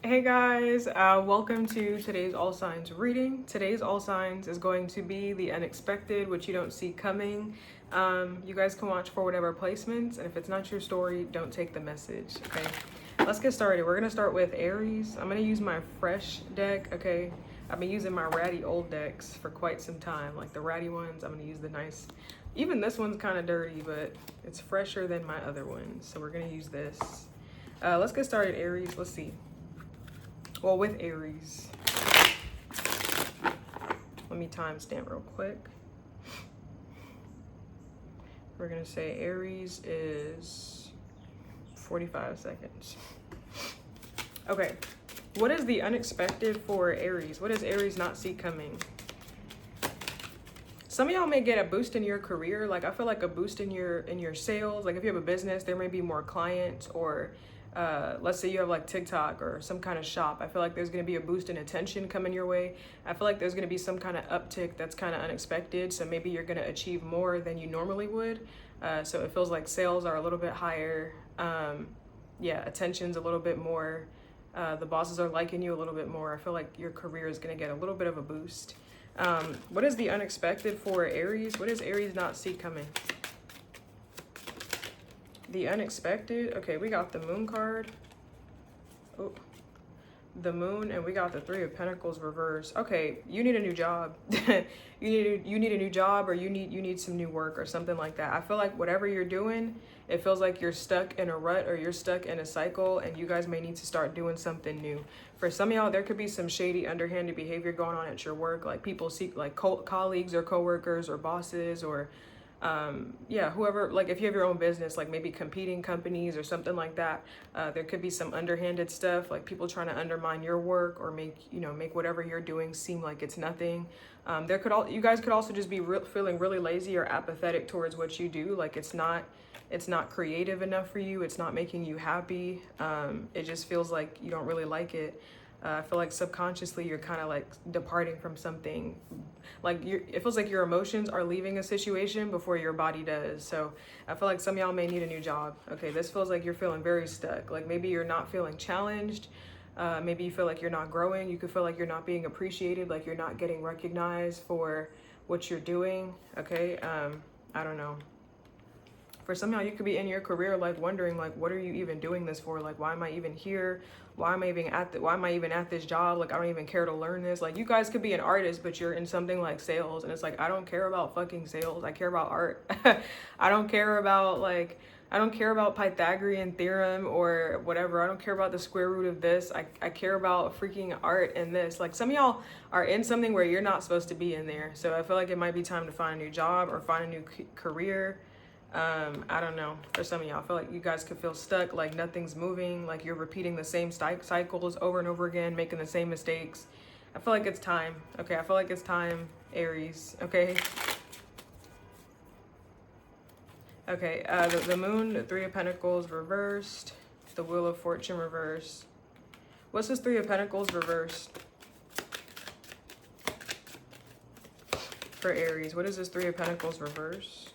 Hey guys, welcome to today's All Signs reading. Today's All Signs is going to be the unexpected, which you don't see coming. You guys can watch for whatever placements, and if it's not your story, don't take the message, okay? Let's get started. We're going to start with Aries. I'm going to use my fresh deck, okay? I've been using my ratty old decks for quite some time, like the ratty ones. I'm going to use the nice, even this one's kind of dirty, but it's fresher than my other ones, so we're going to use this. Let's get started, Aries. Let's see. Well, with Aries, let me timestamp real quick. We're gonna say Aries is 45 seconds. Okay, what is the unexpected for Aries? What does Aries not see coming? Some of y'all may get a boost in your career. Like, I feel like a boost in your sales. Like, if you have a business, there may be more clients, or let's say you have like TikTok or some kind of shop. I feel like there's going to be a boost in attention coming your way. I feel like there's going to be some kind of uptick that's kind of unexpected. So maybe you're going to achieve more than you normally would. So it feels like sales are a little bit higher. Yeah, attention's a little bit more. The bosses are liking you a little bit more. I feel like your career is going to get a little bit of a boost. What is the unexpected for Aries? What does Aries not see coming? The unexpected. Okay, we got the moon card. Oh, the moon, and we got the Three of Pentacles reverse. Okay, you need a new job. you need a new job, or you need some new work or something like that. I feel like whatever you're doing, it feels like you're stuck in a rut or you're stuck in a cycle, and you guys may need to start doing something new. For some of y'all, there could be some shady, underhanded behavior going on at your work. Like, people seek, like, colleagues or coworkers or bosses, or yeah, whoever, like, if you have your own business, like maybe competing companies or something like that, there could be some underhanded stuff, like people trying to undermine your work or make whatever you're doing seem like it's nothing. You guys could also just be feeling really lazy or apathetic towards what you do. Like, it's not creative enough for you. It's not making you happy. It just feels like you don't really like it. I feel like subconsciously you're kind of like departing from something. Like, it feels like your emotions are leaving a situation before your body does. So I feel like some of y'all may need a new job. Okay, this feels like you're feeling very stuck. Like, maybe you're not feeling challenged. Maybe you feel like you're not growing. You could feel like you're not being appreciated, like you're not getting recognized for what you're doing. Okay, I don't know. For some of y'all, you could be in your career like wondering, like, what are you even doing this for? Like, why am I even here? Why am I even at this job? Like, I don't even care to learn this. Like, you guys could be an artist, but you're in something like sales, and it's like, I don't care about fucking sales. I care about art. I don't care about Pythagorean theorem or whatever. I don't care about the square root of this. I care about freaking art and this. Like, some of y'all are in something where you're not supposed to be in there. So I feel like it might be time to find a new job or find a new career. I don't know. For some of y'all, I feel like you guys could feel stuck, like nothing's moving, like you're repeating the same cycles over and over again, making the same mistakes. I feel like it's time. Okay, I feel like it's time, Aries. Okay. Okay, the moon, the Three of Pentacles reversed, the Wheel of Fortune reversed. What's this Three of Pentacles reversed for Aries? What is this Three of Pentacles reversed?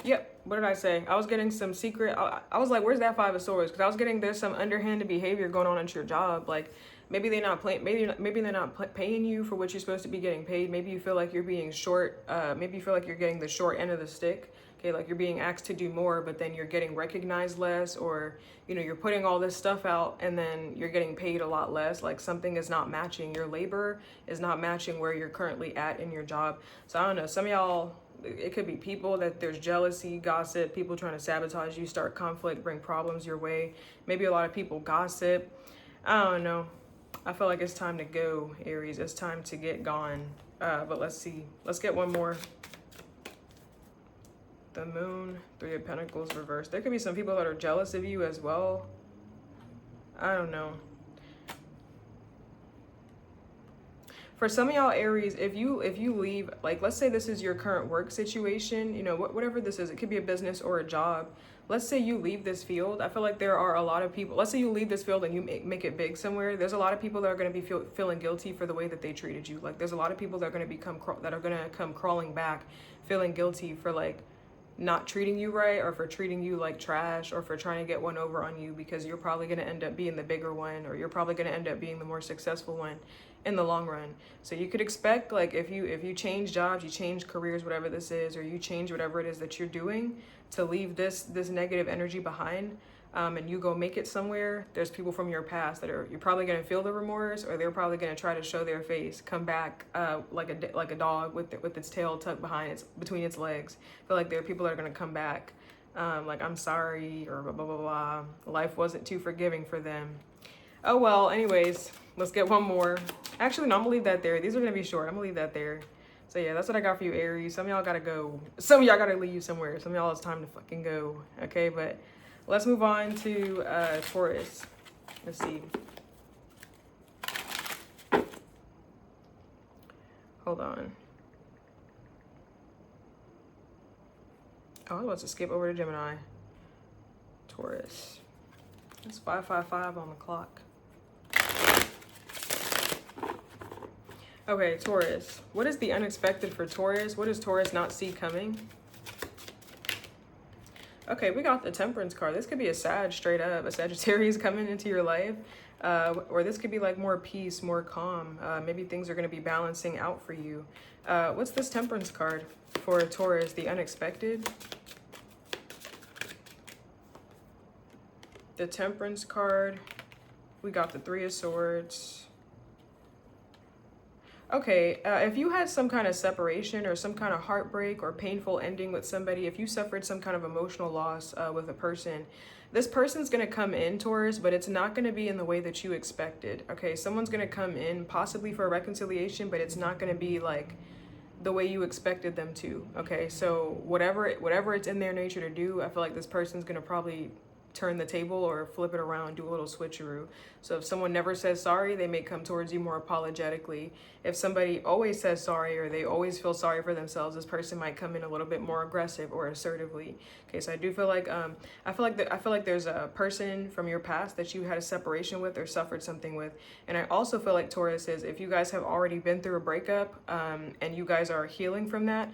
Yep, what did I say? I was getting some secret, I was like, where's that Five of Swords? Because I was getting, there's some underhanded behavior going on at your job. Like, maybe they're not paying you for what you're supposed to be getting paid. Maybe you feel like you're being short. Maybe you feel like you're getting the short end of the stick. Okay, like you're being asked to do more, but then you're getting recognized less, or, you know, you're putting all this stuff out and then you're getting paid a lot less. Like, something is not matching. Your labor is not matching where you're currently at in your job. So I don't know, some of y'all, it could be people that there's jealousy, gossip, people trying to sabotage you, start conflict, bring problems your way. Maybe a lot of people gossip. I don't know. I feel like it's time to go, Aries. It's time to get gone. But let's see. Let's get one more. The moon, Three of Pentacles reversed. There could be some people that are jealous of you as well. I don't know. For some of y'all, Aries, if you leave, like, let's say this is your current work situation, you know, whatever this is, it could be a business or a job. Let's say you leave this field. I feel like there are a lot of people, let's say you leave this field and you make it big somewhere. There's a lot of people that are going to be feeling guilty for the way that they treated you. Like, there's a lot of people that are going to come crawling back, feeling guilty for, like, not treating you right, or for treating you like trash, or for trying to get one over on you, because you're probably going to end up being the bigger one, or you're probably going to end up being the more successful one in the long run. So you could expect, like, if you change jobs, you change careers, whatever this is, or you change whatever it is that you're doing, to leave this negative energy behind, and you go make it somewhere, there's people from your past that you're probably going to feel the remorse, or they're probably going to try to show their face, come back like a dog with its tail tucked between its legs. I feel like there are people that are going to come back like, I'm sorry, or blah, blah, blah, blah. Life wasn't too forgiving for them. Oh, well, anyways, let's get one more. Actually, no, I'm going to leave that there. These are going to be short. I'm going to leave that there. So yeah, that's what I got for you, Aries. Some of y'all got to go. Some of y'all got to leave somewhere. Some of y'all, it's time to fucking go. Okay, but let's move on to Taurus. Let's see. Hold on. Oh, I was about to skip over to Gemini. Taurus. It's 5:55 on the clock. Okay, Taurus. What is the unexpected for Taurus? What does Taurus not see coming? Okay, we got the Temperance card. This could be a Sag, straight up. A Sagittarius coming into your life. Or this could be like more peace, more calm. Maybe things are going to be balancing out for you. What's this Temperance card for Taurus? The unexpected. The Temperance card. We got the Three of Swords. Okay, if you had some kind of separation or some kind of heartbreak or painful ending with somebody, if you suffered some kind of emotional loss with a person, this person's going to come in, Taurus, but it's not going to be in the way that you expected. Okay, someone's going to come in possibly for a reconciliation, but it's not going to be like the way you expected them to. Okay, so whatever it's in their nature to do, I feel like this person's going to probably turn the table or flip it around, do a little switcheroo. So if someone never says sorry, they may come towards you more apologetically. If somebody always says sorry, or they always feel sorry for themselves, this person might come in a little bit more aggressive or assertively. Okay, so I do feel like I feel like there's a person from your past that you had a separation with or suffered something with. And I also feel like, Taurus, is if you guys have already been through a breakup and you guys are healing from that,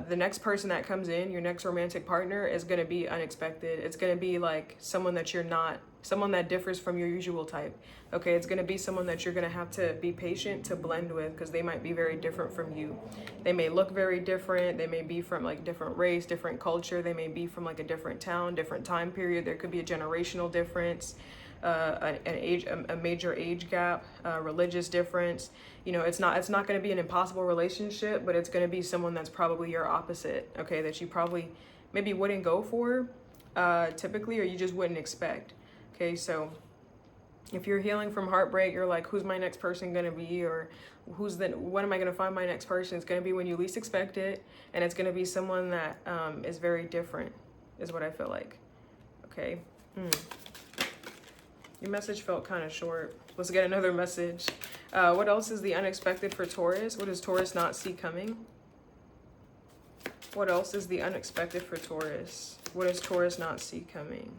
the next person that comes in, your next romantic partner, is going to be unexpected. It's going to be like someone that you're not, someone that differs from your usual type. Okay, it's going to be someone that you're going to have to be patient to blend with, because they might be very different from you. They may look very different. They may be from like different race, different culture. They may be from like a different town, different time period. There could be a generational difference, a major age gap, religious difference. You know, it's not going to be an impossible relationship, but it's going to be someone that's probably your opposite. Okay, that you probably maybe wouldn't go for typically, or you just wouldn't expect. Okay, so if you're healing from heartbreak, you're like, who's my next person going to be? Or when am I going to find my next person? It's going to be when you least expect it. And it's going to be someone that is very different, is what I feel like. Okay. Your message felt kind of short. Let's get another message. What else is the unexpected for Taurus? What does Taurus not see coming? What else is the unexpected for Taurus? What does Taurus not see coming?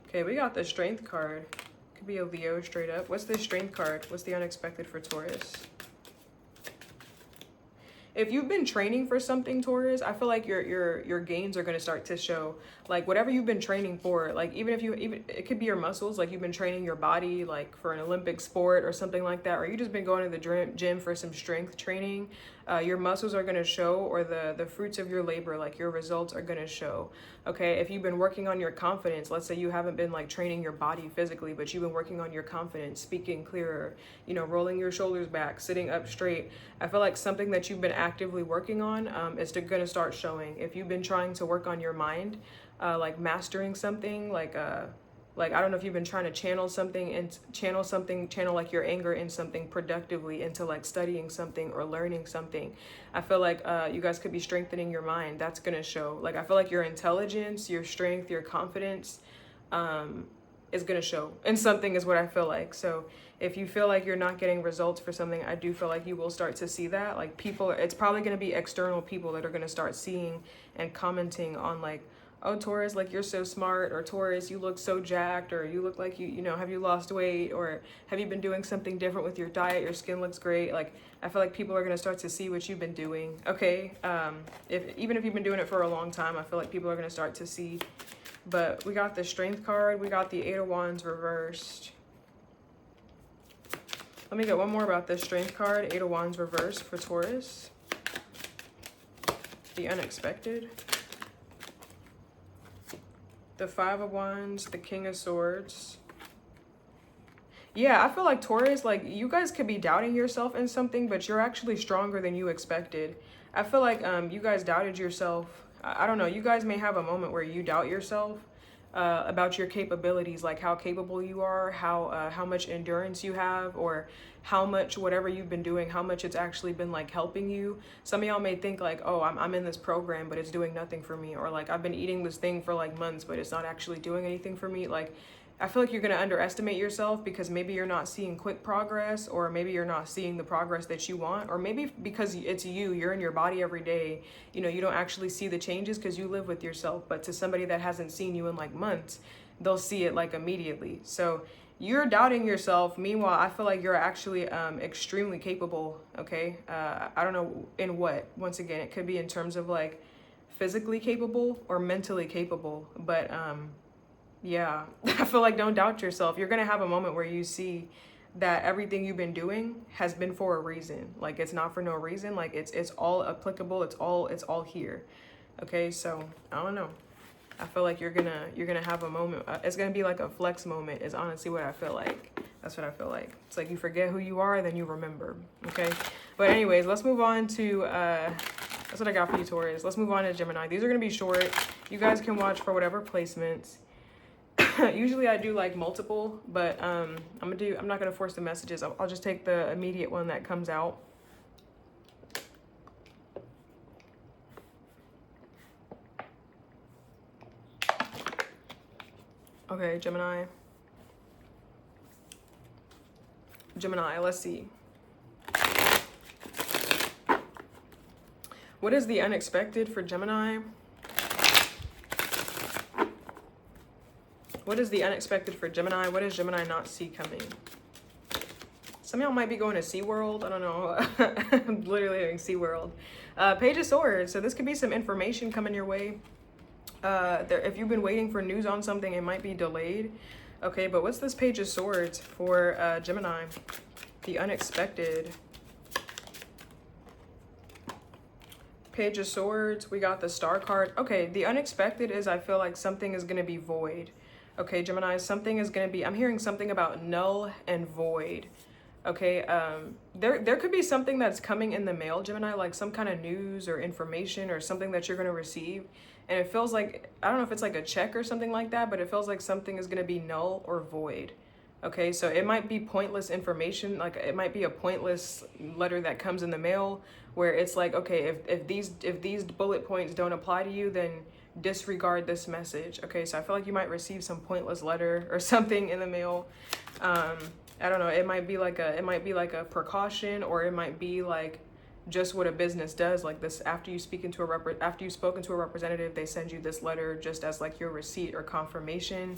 Okay, we got the Strength card. Could be a Leo straight up. What's the Strength card? What's the unexpected for Taurus? If you've been training for something, Taurus, I feel like your gains are going to start to show. Like whatever you've been training for, like even it could be your muscles, like you've been training your body like for an Olympic sport or something like that, or you just been going to the gym for some strength training. Your muscles are going to show, or the fruits of your labor, like your results are going to show. Okay, if you've been working on your confidence, let's say you haven't been like training your body physically, but you've been working on your confidence, speaking clearer, you know, rolling your shoulders back, sitting up straight. I feel like something that you've been actively working on is going to start showing. If you've been trying to work on your mind, like mastering something, like I don't know if you've been trying to channel something and channel like your anger in something productively into like studying something or learning something. I feel like you guys could be strengthening your mind. That's going to show. Like I feel like your intelligence, your strength, your confidence is going to show in something, is what I feel like. So if you feel like you're not getting results for something, I do feel like you will start to see that. Like people, it's probably going to be external people that are going to start seeing and commenting on like, oh, Taurus, like you're so smart, or Taurus, you look so jacked, or you look like you know, have you lost weight, or have you been doing something different with your diet? Your skin looks great. Like, I feel like people are going to start to see what you've been doing. Okay. Even if you've been doing it for a long time, I feel like people are going to start to see. But we got the Strength card. We got the Eight of Wands reversed. Let me get one more about this Strength card. Eight of Wands reversed for Taurus. The Unexpected. The Five of Wands. The King of Swords. Yeah, I feel like Taurus, like you guys could be doubting yourself in something, but you're actually stronger than you expected. I feel like you guys doubted yourself. I don't know. You guys may have a moment where you doubt yourself about your capabilities, like how capable you are, how much endurance you have, or how much whatever you've been doing, how much it's actually been like helping you. Some of y'all may think like, oh, I'm in this program, but it's doing nothing for me, or like I've been eating this thing for like months, but it's not actually doing anything for me. Like, I feel like you're going to underestimate yourself because maybe you're not seeing quick progress, or maybe you're not seeing the progress that you want, or maybe because it's you're in your body every day, you know, you don't actually see the changes because you live with yourself. But to somebody that hasn't seen you in like months, they'll see it like immediately. So you're doubting yourself. Meanwhile, I feel like you're actually extremely capable. Okay. I don't know in what, once again, it could be in terms of like physically capable or mentally capable, but yeah, I feel like don't doubt yourself. You're going to have a moment where you see that everything you've been doing has been for a reason. Like, it's not for no reason. Like, it's all applicable. It's all here. Okay. So I don't know. I feel like you're going to have a moment. It's going to be like a flex moment is honestly what I feel like. That's what I feel like. It's like you forget who you are, then you remember. Okay. But anyways, let's move on to, that's what I got for you, Taurus. Let's move on to Gemini. These are going to be short. You guys can watch for whatever placements. Usually I do like multiple, but I'm not gonna force the messages. I'll just take the immediate one that comes out. Okay, Gemini, let's see. What is the unexpected for Gemini? What is the unexpected for Gemini? What does Gemini not see coming? Some of y'all might be going to SeaWorld. I don't know. I'm literally having SeaWorld. Page of Swords. So this could be some information coming your way. If you've been waiting for news on something, it might be delayed. Okay, but what's this Page of Swords for Gemini? The unexpected. Page of Swords. We got the Star card. Okay, the unexpected is I feel like something is going to be void. Okay, Gemini, something is going to be, I'm hearing something about null and void. Okay, there could be something that's coming in the mail, Gemini, like some kind of news or information or something that you're going to receive. And it feels like, I don't know if it's like a check or something like that, but it feels like something is going to be null or void. Okay, so it might be pointless information. Like it might be a pointless letter that comes in the mail where it's like, okay, if these bullet points don't apply to you, then disregard this message. Okay, so I feel like you might receive some pointless letter or something in the mail. I don't know, it might be like a precaution, or it might be like just what a business does, like this, after you've spoken to a representative, they send you this letter just as like your receipt or confirmation.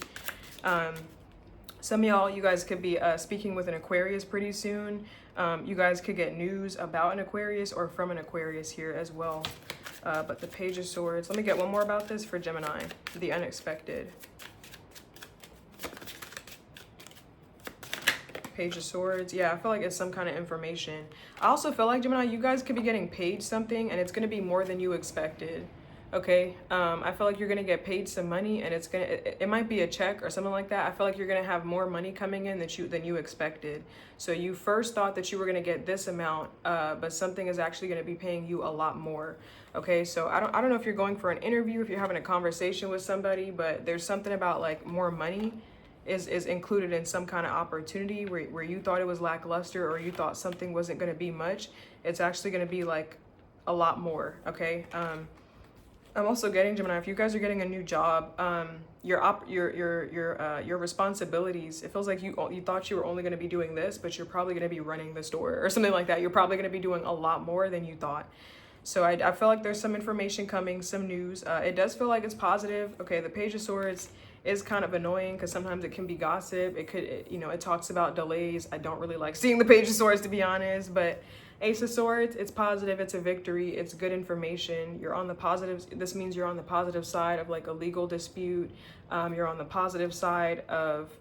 Some of y'all, you guys could be speaking with an Aquarius pretty soon. You guys could get news about an Aquarius or from an Aquarius here as well. But the Page of Swords, let me get one more about this for Gemini, the unexpected. Page of Swords, yeah, I feel like it's some kind of information. I also feel like, Gemini, you guys could be getting paid something and it's going to be more than you expected. Okay, I feel like you're gonna get paid some money, and it might be a check or something like that. I feel like you're gonna have more money coming in than you expected. So you first thought that you were gonna get this amount, but something is actually gonna be paying you a lot more. Okay, so I don't know if you're going for an interview, if you're having a conversation with somebody, but there's something about like more money is included in some kind of opportunity where you thought it was lackluster, or you thought something wasn't gonna be much. It's actually gonna be like a lot more. Okay. I'm also getting, Gemini, if you guys are getting a new job, your responsibilities, it feels like you thought you were only going to be doing this, but you're probably going to be running the store or something like that. You're probably going to be doing a lot more than you thought. So I feel like there's some information coming, some news. It does feel like it's positive. Okay, the Page of Swords is kind of annoying because sometimes it can be gossip. You know, it talks about delays. I don't really like seeing the Page of Swords, to be honest, but Ace of Swords, it's positive, it's a victory, it's good information. You're on the positive. This means you're on the positive side of like a legal dispute. You're on the positive side of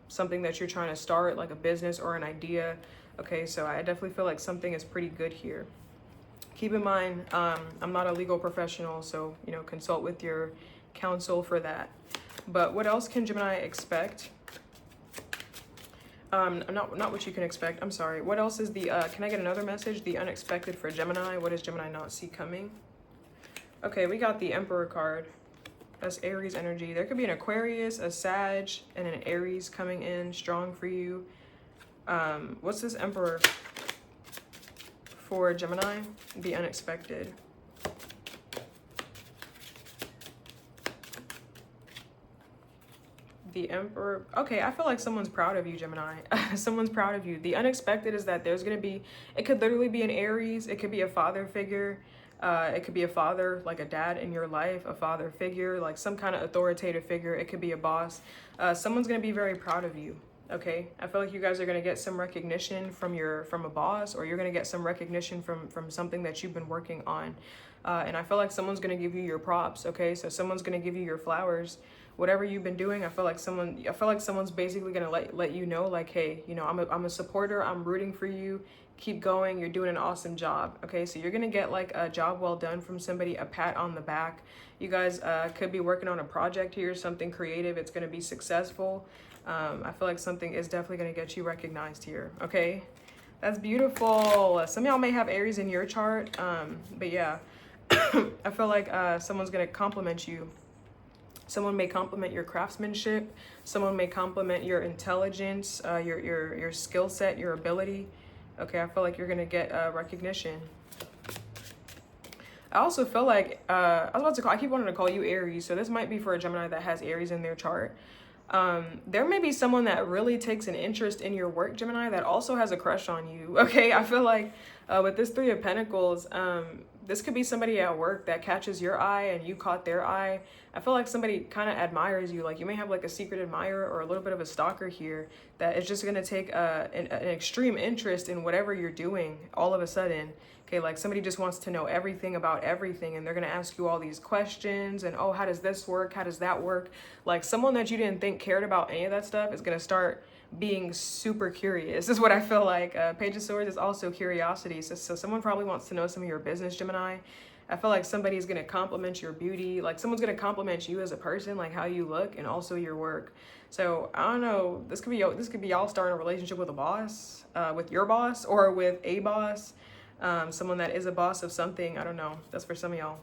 something that you're trying to start, like a business or an idea. Okay, so I definitely feel like something is pretty good here. Keep in mind, I'm not a legal professional, so, you know, consult with your counsel for that. But what else can Gemini expect? Not what you can expect. I'm sorry. What else is the, can I get another message? The unexpected for Gemini. What does Gemini not see coming? Okay, we got the Emperor card. That's Aries energy. There could be an Aquarius, a Sag, and an Aries coming in strong for you. What's this Emperor for Gemini? The unexpected. The Emperor. Okay, I feel like someone's proud of you, Gemini. Someone's proud of you. The unexpected is that there's going to be, it could literally be an Aries. It could be a father figure. It could be a father, like a dad in your life, a father figure, like some kind of authoritative figure. It could be a boss. Someone's going to be very proud of you. Okay, I feel like you guys are going to get some recognition from a boss, or you're going to get some recognition from something that you've been working on. And I feel like someone's going to give you your props. Okay, so someone's going to give you your flowers. Whatever you've been doing, I feel like someone's basically going to let you know, like, hey, you know, I'm a supporter. I'm rooting for you. Keep going. You're doing an awesome job. Okay, so you're going to get like a job well done from somebody, a pat on the back. You guys could be working on a project here, something creative. It's going to be successful. I feel like something is definitely going to get you recognized here. Okay, that's beautiful. Some of y'all may have Aries in your chart, but yeah, I feel like someone's going to compliment you. Someone may compliment your craftsmanship. Someone may compliment your intelligence, your skill set, your ability. Okay, I feel like you're going to get recognition. I also feel like, I keep wanting to call you Aries, so this might be for a Gemini that has Aries in their chart. There may be someone that really takes an interest in your work, Gemini, that also has a crush on you. Okay, I feel like with this Three of Pentacles, this could be somebody at work that catches your eye and you caught their eye. I feel like somebody kind of admires you. Like you may have like a secret admirer or a little bit of a stalker here that is just going to take an extreme interest in whatever you're doing all of a sudden. Okay, like somebody just wants to know everything about everything, and they're going to ask you all these questions and, oh, how does this work? How does that work? Like someone that you didn't think cared about any of that stuff is going to start being super curious. This is what I feel like. Page of Swords is also curiosity. So someone probably wants to know some of your business, Gemini. I feel like somebody's going to compliment your beauty. Like someone's going to compliment you as a person, like how you look, and also your work. So I don't know. This could be y'all starting a relationship with a boss, with your boss, or with a boss. Someone that is a boss of something. I don't know. That's for some of y'all.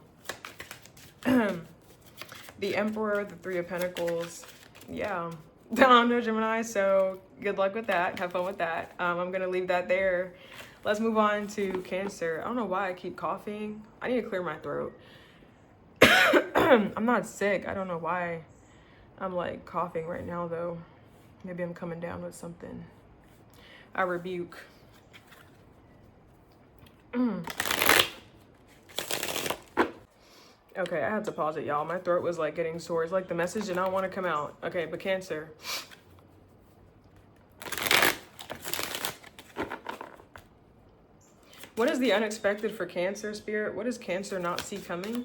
The Emperor, the Three of Pentacles. Yeah. I don't know, Gemini. So good luck with that. Have fun with that. I'm going to leave that there. Let's move on to Cancer. I don't know why I keep coughing. I need to clear my throat. I'm not sick. I don't know why I'm like coughing right now, though. Maybe I'm coming down with something. I rebuke. Okay, I had to pause it, y'all. My throat was like getting sore. It's like the message did not want to come out. Okay, but Cancer. What is the unexpected for Cancer, Spirit? What does Cancer not see coming?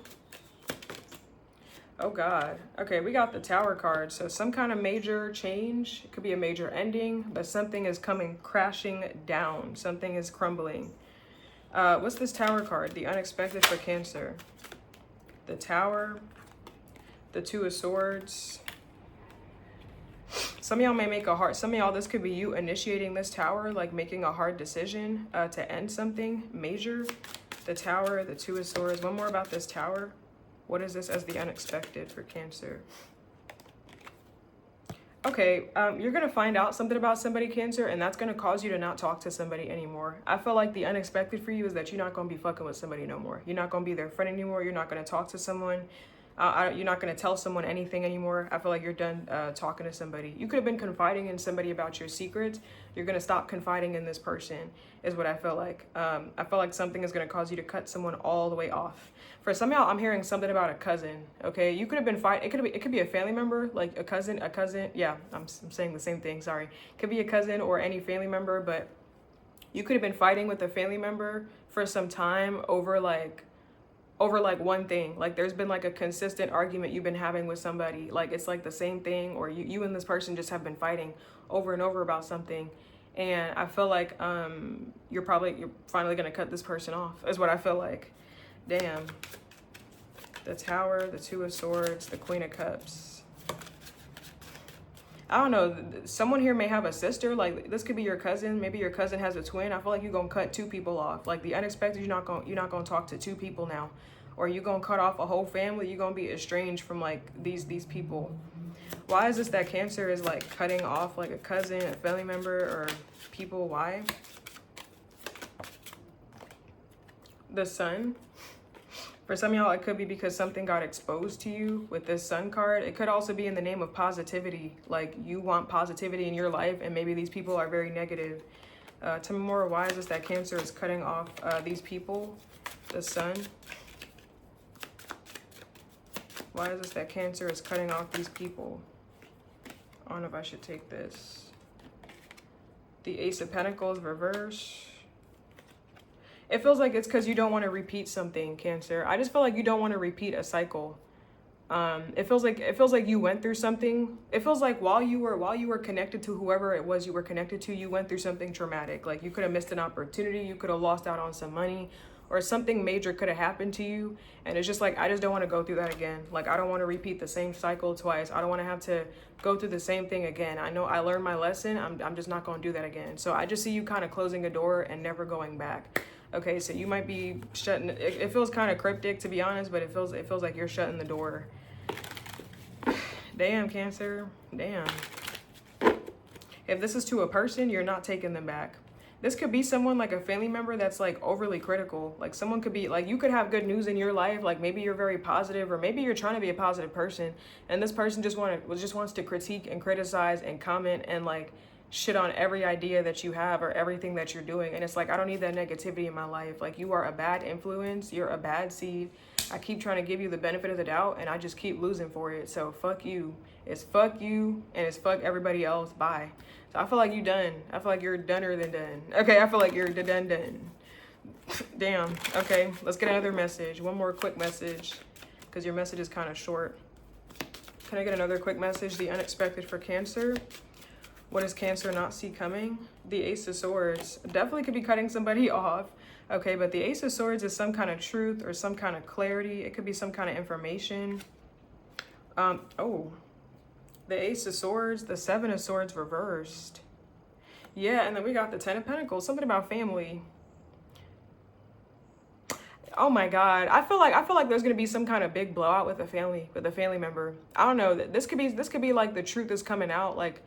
Oh, God. Okay, we got the Tower card. So some kind of major change. It could be a major ending, but something is coming crashing down. Something is crumbling. What's this Tower card? The unexpected for Cancer. The Tower. The Two of Swords. Some of y'all may make some of y'all, this could be you initiating this Tower, like making a hard decision to end something major. The Tower, the Two of Swords. One more about this Tower. What is this as the unexpected for Cancer? Okay, you're going to find out something about somebody, Cancer, and that's going to cause you to not talk to somebody anymore. I feel like the unexpected for you is that you're not going to be fucking with somebody no more. You're not going to be their friend anymore. You're not going to talk to someone. You're not going to tell someone anything anymore. I feel like you're done talking to somebody. You could have been confiding in somebody about your secrets. You're going to stop confiding in this person is what I feel like. I feel like something is going to cause you to cut someone all the way off. For some of y'all, I'm hearing something about a cousin, okay? You could have been fighting. It could be a family member, like a cousin. Yeah, I'm saying the same thing, sorry. Could be a cousin or any family member, but you could have been fighting with a family member for some time over like one thing. Like there's been like a consistent argument you've been having with somebody. Like it's like the same thing, or you and this person just have been fighting over and over about something. And I feel like you're finally gonna cut this person off, is what I feel like. Damn. The Tower, the Two of Swords, the Queen of Cups. I don't know, someone here may have a sister. Like this could be your cousin. Maybe your cousin has a twin. I feel like you're gonna cut two people off. Like the unexpected, you're not gonna talk to two people now. Or you're gonna cut off a whole family. You're gonna be estranged from like these people. Why is this that Cancer is like cutting off like a cousin, a family member, or people? Why? The Sun. For some of y'all, it could be because something got exposed to you with this Sun card. It could also be in the name of positivity. Like you want positivity in your life, and maybe these people are very negative. Tell me more. Why is this that Cancer is cutting off these people? The Sun. Why is this that Cancer is cutting off these people? I don't know if I should take this. The Ace of Pentacles reverse. It feels like it's because you don't want to repeat something, Cancer. I just feel like you don't want to repeat a cycle. It feels like you went through something. It feels like while you were connected to whoever it was you were connected to, you went through something traumatic. Like you could have missed an opportunity, you could have lost out on some money, or something major could have happened to you. And it's just like, I just don't want to go through that again. Like I don't want to repeat the same cycle twice. I don't want to have to go through the same thing again. I know I learned my lesson. I'm just not going to do that again. So I just see you kind of closing a door and never going back. Okay, so you might be shutting, it feels kind of cryptic to be honest, but it feels like you're shutting the door. Damn, Cancer, damn. If this is to a person, you're not taking them back. This could be someone like a family member that's like overly critical. Like someone could be like, you could have good news in your life. Like maybe you're very positive, or maybe you're trying to be a positive person, and this person just wants to critique and criticize and comment and like shit on every idea that you have or everything that you're doing. And it's like, I don't need that negativity in my life. Like you are a bad influence. You're a bad seed. I keep trying to give you the benefit of the doubt, and I just keep losing for it. So fuck you. It's fuck you, and it's fuck everybody else. Bye. So I feel like you done. I feel like you're doner than done. Okay, I feel like you're done. Damn. Okay, let's get another message. One more quick message, because your message is kind of short. Can I get another quick message? The unexpected for Cancer. What does Cancer not see coming? The Ace of Swords. Definitely could be cutting somebody off. Okay, but the Ace of Swords is some kind of truth or some kind of clarity. It could be some kind of information. Oh, the Ace of Swords, the Seven of Swords reversed. Yeah, and then we got the Ten of Pentacles. Something about family. Oh my God, I feel like there's gonna be some kind of big blowout with a family member. I don't know. This could be like the truth is coming out. Like,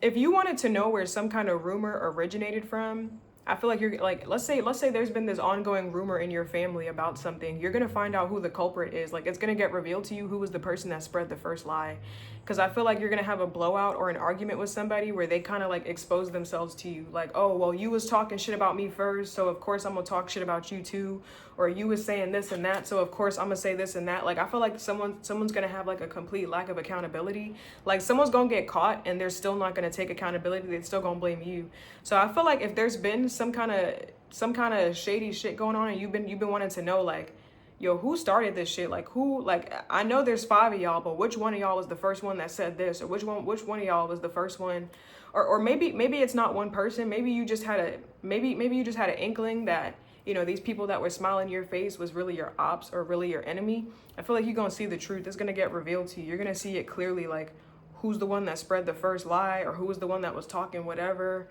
if you wanted to know where some kind of rumor originated from, I feel like you're like, let's say there's been this ongoing rumor in your family about something. You're gonna find out who the culprit is. Like it's gonna get revealed to you who was the person that spread the first lie. Because I feel like you're gonna have a blowout or an argument with somebody where they kind of like expose themselves to you. Like, oh, well, you was talking shit about me first, so of course I'm gonna talk shit about you too. Or you was saying this and that, so of course I'm gonna say this and that. Like I feel like someone's gonna have like a complete lack of accountability. Like someone's gonna get caught and they're still not gonna take accountability. They're still gonna blame you. So I feel like if there's been some kind of shady shit going on, and you've been wanting to know, like, yo, who started this shit? Like who, like, I know there's 5 of y'all, but which one of y'all was the first one that said this? Or which one of y'all was the first one? Or maybe it's not one person. Maybe you just had an inkling that, you know, these people that were smiling in your face was really your ops or really your enemy. I feel like you're gonna see the truth. It's gonna get revealed to you. You're gonna see it clearly, like who's the one that spread the first lie, or who was the one that was talking whatever.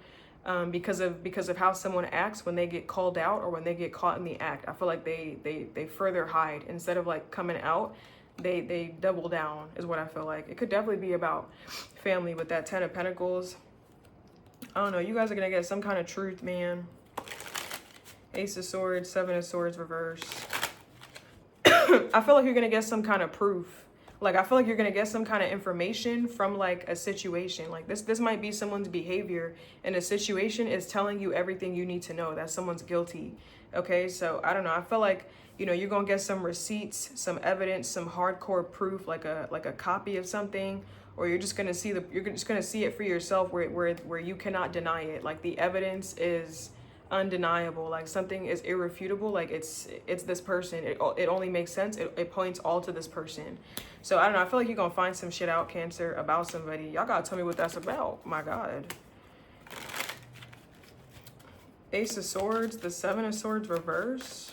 Because of how someone acts when they get called out or when they get caught in the act. I feel like they further hide instead of like coming out. They double down is what I feel like. It could definitely be about family with that Ten of Pentacles. I don't know. You guys are gonna get some kind of truth, man. Ace of Swords, Seven of Swords reverse. I feel like you're gonna get some kind of proof. Like, I feel like you're gonna get some kind of information from like a situation. Like this might be someone's behavior in a situation is telling you everything you need to know that someone's guilty. Okay, so I don't know. I feel like, you know, you're gonna get some receipts, some evidence, some hardcore proof, like a copy of something, or you're just gonna see it for yourself where you cannot deny it. Like the evidence is undeniable, like something is irrefutable, like it's this person, it only makes sense, it points all to this person. So I don't know, I feel like you're gonna find some shit out, Cancer, about somebody. Y'all gotta tell me what that's about. My God. Ace of Swords, the Seven of Swords reverse.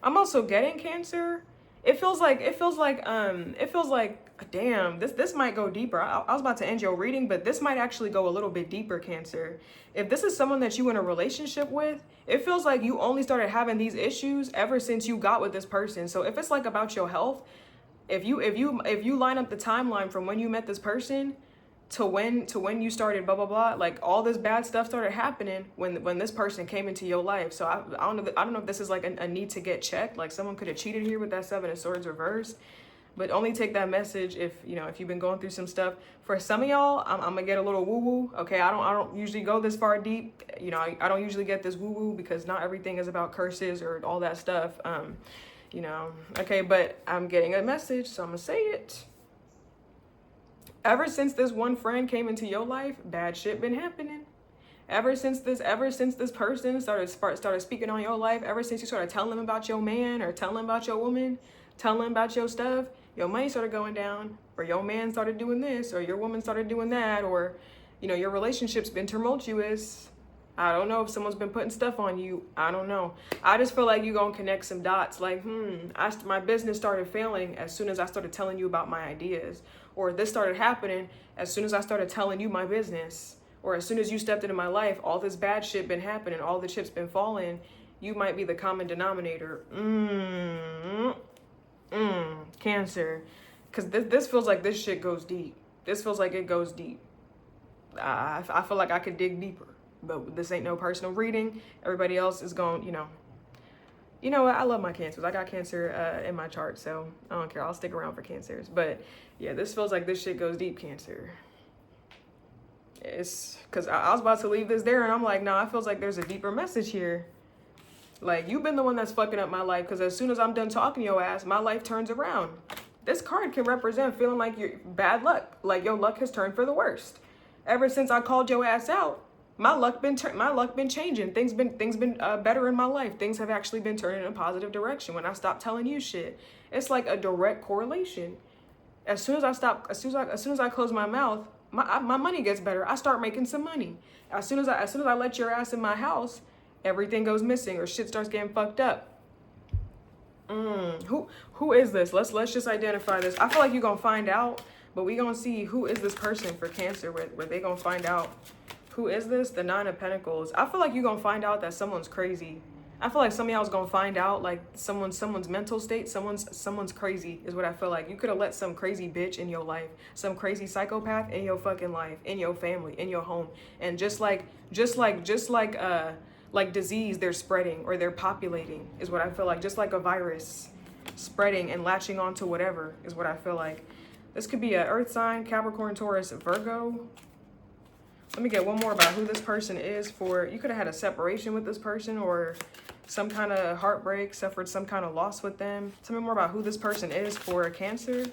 I'm also getting, Cancer, it feels like damn, this might go deeper. I was about to end your reading, but this might actually go a little bit deeper, Cancer. If this is someone that you in a relationship with, it feels like you only started having these issues ever since you got with this person. So if it's like about your health, if you line up the timeline from when you met this person to when you started blah blah blah, like all this bad stuff started happening when this person came into your life. So I don't know if this is like a need to get checked, like someone could have cheated here with that Seven of Swords reversed. But only take that message if, you know, if you've been going through some stuff. For some of y'all, I'm gonna get a little woo-woo. Okay, I don't usually go this far deep. You know, I don't usually get this woo-woo because not everything is about curses or all that stuff. You know, okay, but I'm getting a message, so I'm gonna say it. Ever since this one friend came into your life, bad shit been happening. Ever since this person started speaking on your life, ever since you started telling them about your man or telling them about your woman, telling them about your stuff, your money started going down, or your man started doing this, or your woman started doing that, or, you know, your relationship's been tumultuous. I don't know if someone's been putting stuff on you. I don't know. I just feel like you're gonna connect some dots. Like, my business started failing as soon as I started telling you about my ideas. Or this started happening as soon as I started telling you my business. Or as soon as you stepped into my life, all this bad shit been happening, all the chips been falling. You might be the common denominator. Cancer. Because this feels like this shit goes deep. This feels like it goes deep. I feel like I could dig deeper. But this ain't no personal reading. Everybody else is going, you know what? I love my Cancers. I got Cancer in my chart, so I don't care. I'll stick around for Cancers. But yeah, this feels like this shit goes deep, Cancer. It's because I was about to leave this there, and I'm like, nah, it feels like there's a deeper message here. Like, you've been the one that's fucking up my life, because as soon as I'm done talking to your ass, my life turns around. This card can represent feeling like you're bad luck, like your luck has turned for the worst. Ever since I called your ass out, my luck been changing. Things been better in my life. Things have actually been turning in a positive direction when I stopped telling you shit. It's like a direct correlation. As soon as I close my mouth, my money gets better. I start making some money. As soon as I let your ass in my house, everything goes missing or shit starts getting fucked up. Who is this? Let's just identify this. I feel like you're gonna find out, but we gonna see who is this person for Cancer where they gonna find out. Who is this? The Nine of Pentacles. I feel like you're gonna find out that someone's crazy. I feel like some of y'all's gonna find out like someone's mental state, someone's crazy is what I feel like. You could have let some crazy bitch in your life, some crazy psychopath in your fucking life, in your family, in your home. And just like disease, they're spreading or they're populating is what I feel like. Just like a virus spreading and latching onto whatever is what I feel like. This could be an earth sign, Capricorn, Taurus, Virgo. Let me get one more about who this person is for. You could have had a separation with this person or some kind of heartbreak, suffered some kind of loss with them. Tell me more about who this person is for Cancer.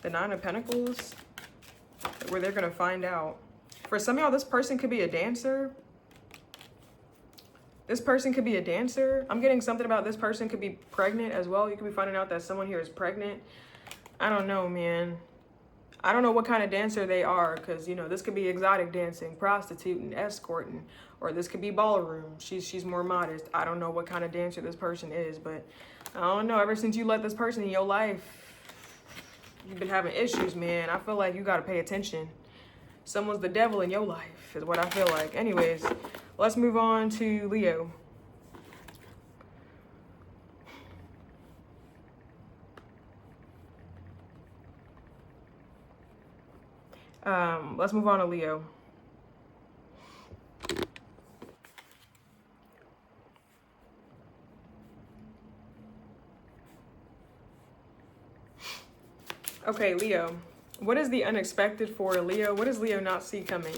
The Nine of Pentacles, where they're going to find out. For some of y'all, this person could be a dancer. This person could be a dancer. I'm getting something about this person could be pregnant as well. You could be finding out that someone here is pregnant. I don't know, man. I don't know what kind of dancer they are because, you know, this could be exotic dancing, prostituting, escorting, or this could be ballroom. She's more modest. I don't know what kind of dancer this person is, but I don't know. Ever since you let this person in your life, you've been having issues, man. I feel like you got to pay attention. Someone's the devil in your life is what I feel like. Anyways, let's move on to Leo. Let's move on to Leo. Okay, Leo. What is the unexpected for Leo? What does Leo not see coming?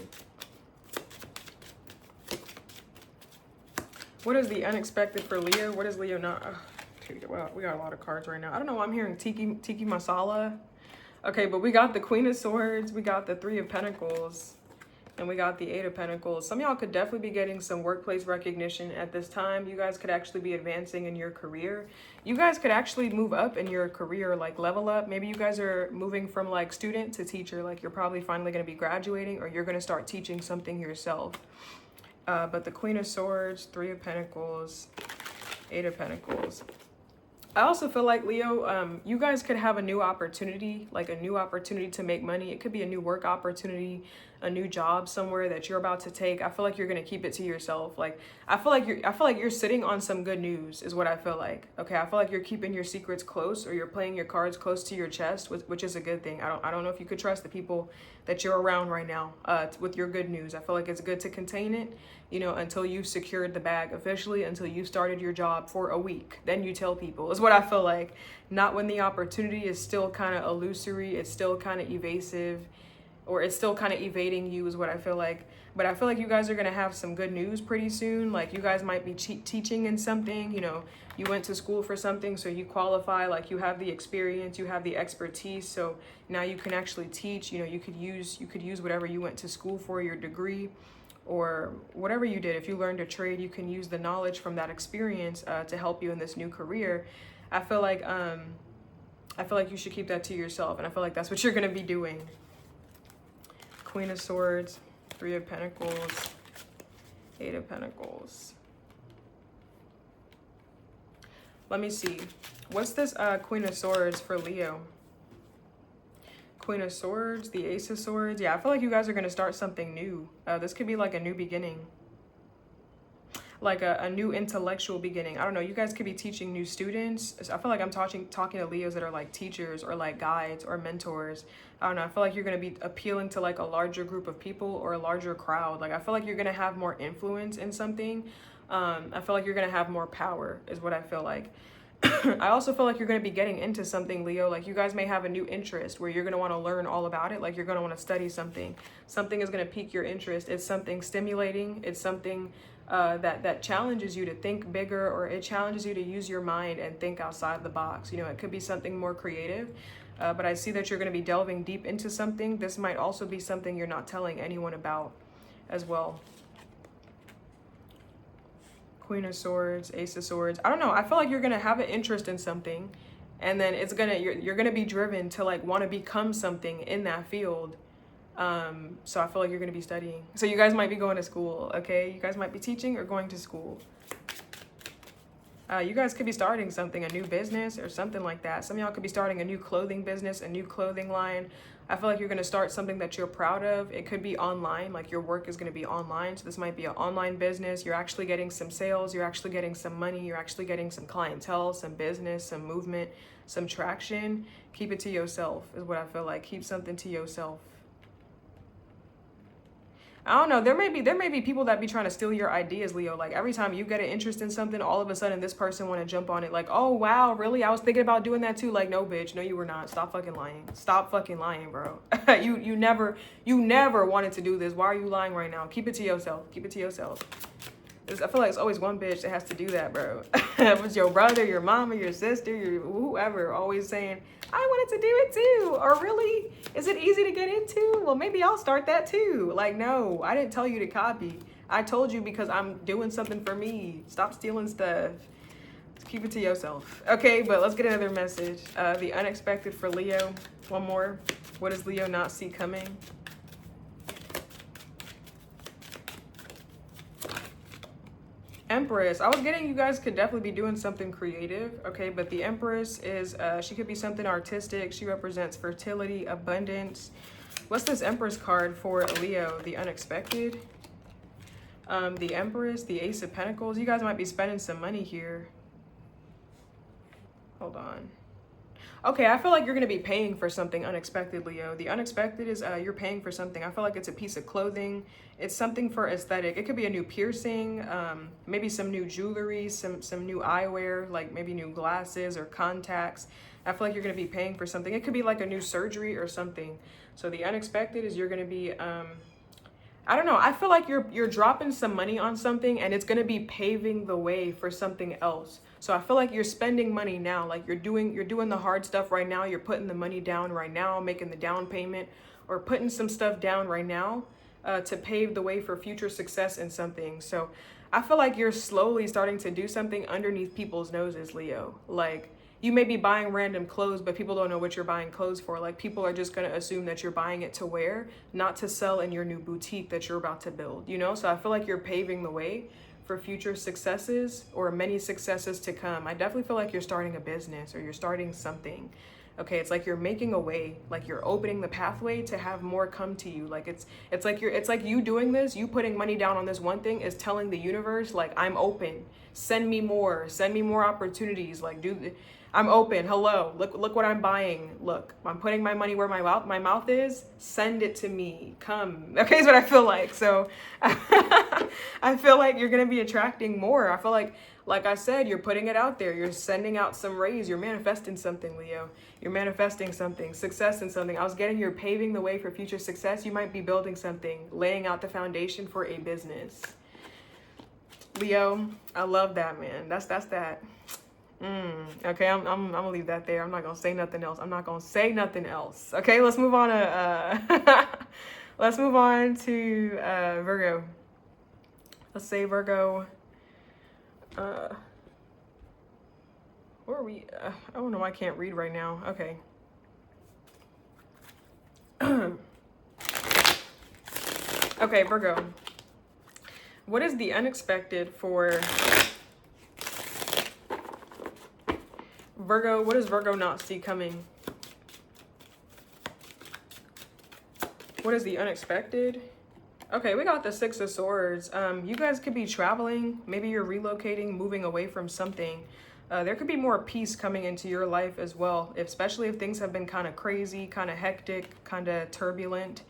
What is the unexpected for Leo? What is Leo not... well, we got a lot of cards right now. I don't know why I'm hearing tiki masala. Okay, but we got the Queen of Swords. We got the Three of Pentacles. And we got the Eight of Pentacles. Some of y'all could definitely be getting some workplace recognition at this time. You guys could actually be advancing in your career. You guys could actually move up in your career, like level up. Maybe you guys are moving from like student to teacher. Like you're probably finally going to be graduating, or you're going to start teaching something yourself. But the Queen of Swords, Three of Pentacles, Eight of Pentacles. I also feel like, Leo, you guys could have a new opportunity, like a new opportunity to make money. It could be a new work opportunity, a new job somewhere that you're about to take. I feel like you're going to keep it to yourself. Like, I feel like you're sitting on some good news is what I feel like. Okay. I feel like you're keeping your secrets close, or you're playing your cards close to your chest, which is a good thing. I don't know if you could trust the people that you're around right now, with your good news. I feel like it's good to contain it, you know, until you've secured the bag officially, until you started your job for a week. Then you tell people, is what I feel like. Not when the opportunity is still kind of illusory, it's still kind of evasive, or it's still kind of evading you, is what I feel like. But I feel like you guys are going to have some good news pretty soon. Like you guys might be teaching in something, you know, you went to school for something, so you qualify, like you have the experience, you have the expertise. So now you can actually teach, you know, you could use whatever you went to school for, your degree, or whatever you did. If you learned a trade, you can use the knowledge from that experience to help you in this new career. I feel like you should keep that to yourself, and I feel like that's what you're going to be doing. Queen of Swords, Three of Pentacles, Eight of Pentacles. Let me see. What's this Queen of Swords for Leo? Queen of Swords, the Ace of Swords. Yeah, I feel like you guys are going to start something new. This could be like a new beginning. Like a new intellectual beginning. I don't know. You guys could be teaching new students. I feel like I'm talking to Leos that are like teachers or like guides or mentors. I don't know. I feel like you're going to be appealing to like a larger group of people or a larger crowd. Like I feel like you're going to have more influence in something. I feel like you're going to have more power is what I feel like. I also feel like you're going to be getting into something, Leo. Like you guys may have a new interest where you're going to want to learn all about it. Like you're going to want to study something. Something is going to pique your interest. It's something stimulating. It's something that challenges you to think bigger, or it challenges you to use your mind and think outside the box. You know, it could be something more creative, but I see that you're going to be delving deep into something. This might also be something you're not telling anyone about as well. Queen of Swords, Ace of Swords. I don't know. I feel like you're going to have an interest in something, and then you're going to be driven to like want to become something in that field. So I feel like you're going to be studying. So you guys might be going to school, okay? You guys might be teaching or going to school. You guys could be starting something, a new business or something like that. Some of y'all could be starting a new clothing business, a new clothing line. I feel like you're going to start something that you're proud of. It could be online, like your work is going to be online. So this might be an online business. You're actually getting some sales. You're actually getting some money. You're actually getting some clientele, some business, some movement, some traction. Keep it to yourself is what I feel like. Keep something to yourself. I don't know. There may be people that be trying to steal your ideas, Leo. Like every time you get an interest in something, all of a sudden this person want to jump on it. Like, oh wow, really? I was thinking about doing that too. Like, no, bitch, no, you were not. Stop fucking lying. Stop fucking lying, bro. you never wanted to do this. Why are you lying right now? Keep it to yourself. Keep it to yourself. I feel like it's always one bitch that has to do that, bro. It was your brother, your mama, your sister, your whoever, always saying, I wanted to do it too. Or really, is it easy to get into? Well, maybe I'll start that too. Like, no, I didn't tell you to copy. I told you because I'm doing something for me. Stop stealing stuff. Keep it to yourself. Okay, but let's get another message. The unexpected for Leo. One more. What does Leo not see coming? Empress. I was getting you guys could definitely be doing something creative, okay? But the Empress is, she could be something artistic. She represents fertility, abundance. What's this Empress card for Leo? The unexpected. The Empress, the Ace of Pentacles. You guys might be spending some money here. Hold on. Okay, I feel like you're going to be paying for something unexpected, Leo. The unexpected is you're paying for something. I feel like it's a piece of clothing. It's something for aesthetic. It could be a new piercing, maybe some new jewelry, some new eyewear, like maybe new glasses or contacts. I feel like you're going to be paying for something. It could be like a new surgery or something. So the unexpected is you're going to be, I don't know. I feel like you're dropping some money on something and it's going to be paving the way for something else. So I feel like you're spending money now. Like you're doing the hard stuff right now. You're putting the money down right now, making the down payment, or putting some stuff down right now to pave the way for future success in something. So I feel like you're slowly starting to do something underneath people's noses, Leo. Like you may be buying random clothes, but people don't know what you're buying clothes for. Like people are just going to assume that you're buying it to wear, not to sell in your new boutique that you're about to build, you know? So I feel like you're paving the way for future successes or many successes to come. I definitely feel like you're starting a business or you're starting something. Okay, it's like you're making a way, like you're opening the pathway to have more come to you. Like it's like you doing this, you putting money down on this one thing is telling the universe, like, I'm open. Send me more opportunities. Like I'm open. Hello, look what I'm buying. Look, I'm putting my money where my mouth is. Send it to me. Come. Okay, is what I feel like. So I feel like you're gonna be attracting more. I feel like I said, you're putting it out there. You're sending out some rays. You're manifesting something, Leo. You're manifesting something, success in something. I was getting you're paving the way for future success. You might be building something, laying out the foundation for a business. Leo, I love that, man. That's that. Okay, I'm gonna leave that there. I'm not gonna say nothing else. Okay, let's move on to let's move on to Virgo. Let's say Virgo. Where are we? I don't know. I can't read right now. Okay. Okay, Virgo. What is the unexpected for Virgo? What does Virgo not see coming? What is the unexpected? Okay, we got the Six of Swords. You guys could be traveling. Maybe you're relocating, moving away from something. There could be more peace coming into your life as well, especially if things have been kind of crazy, kind of hectic, kind of turbulent.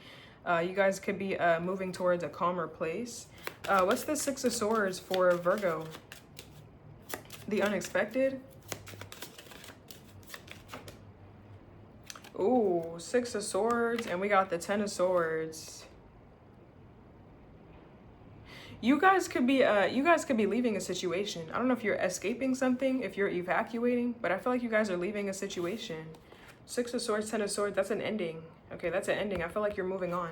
You guys could be moving towards a calmer place. What's the Six of Swords for Virgo? The unexpected? Ooh, Six of Swords, and we got the Ten of Swords. You guys could be leaving a situation. I don't know if you're escaping something, if you're evacuating, but I feel like you guys are leaving a situation. Six of Swords, Ten of Swords, that's an ending. Okay, that's an ending. I feel like you're moving on.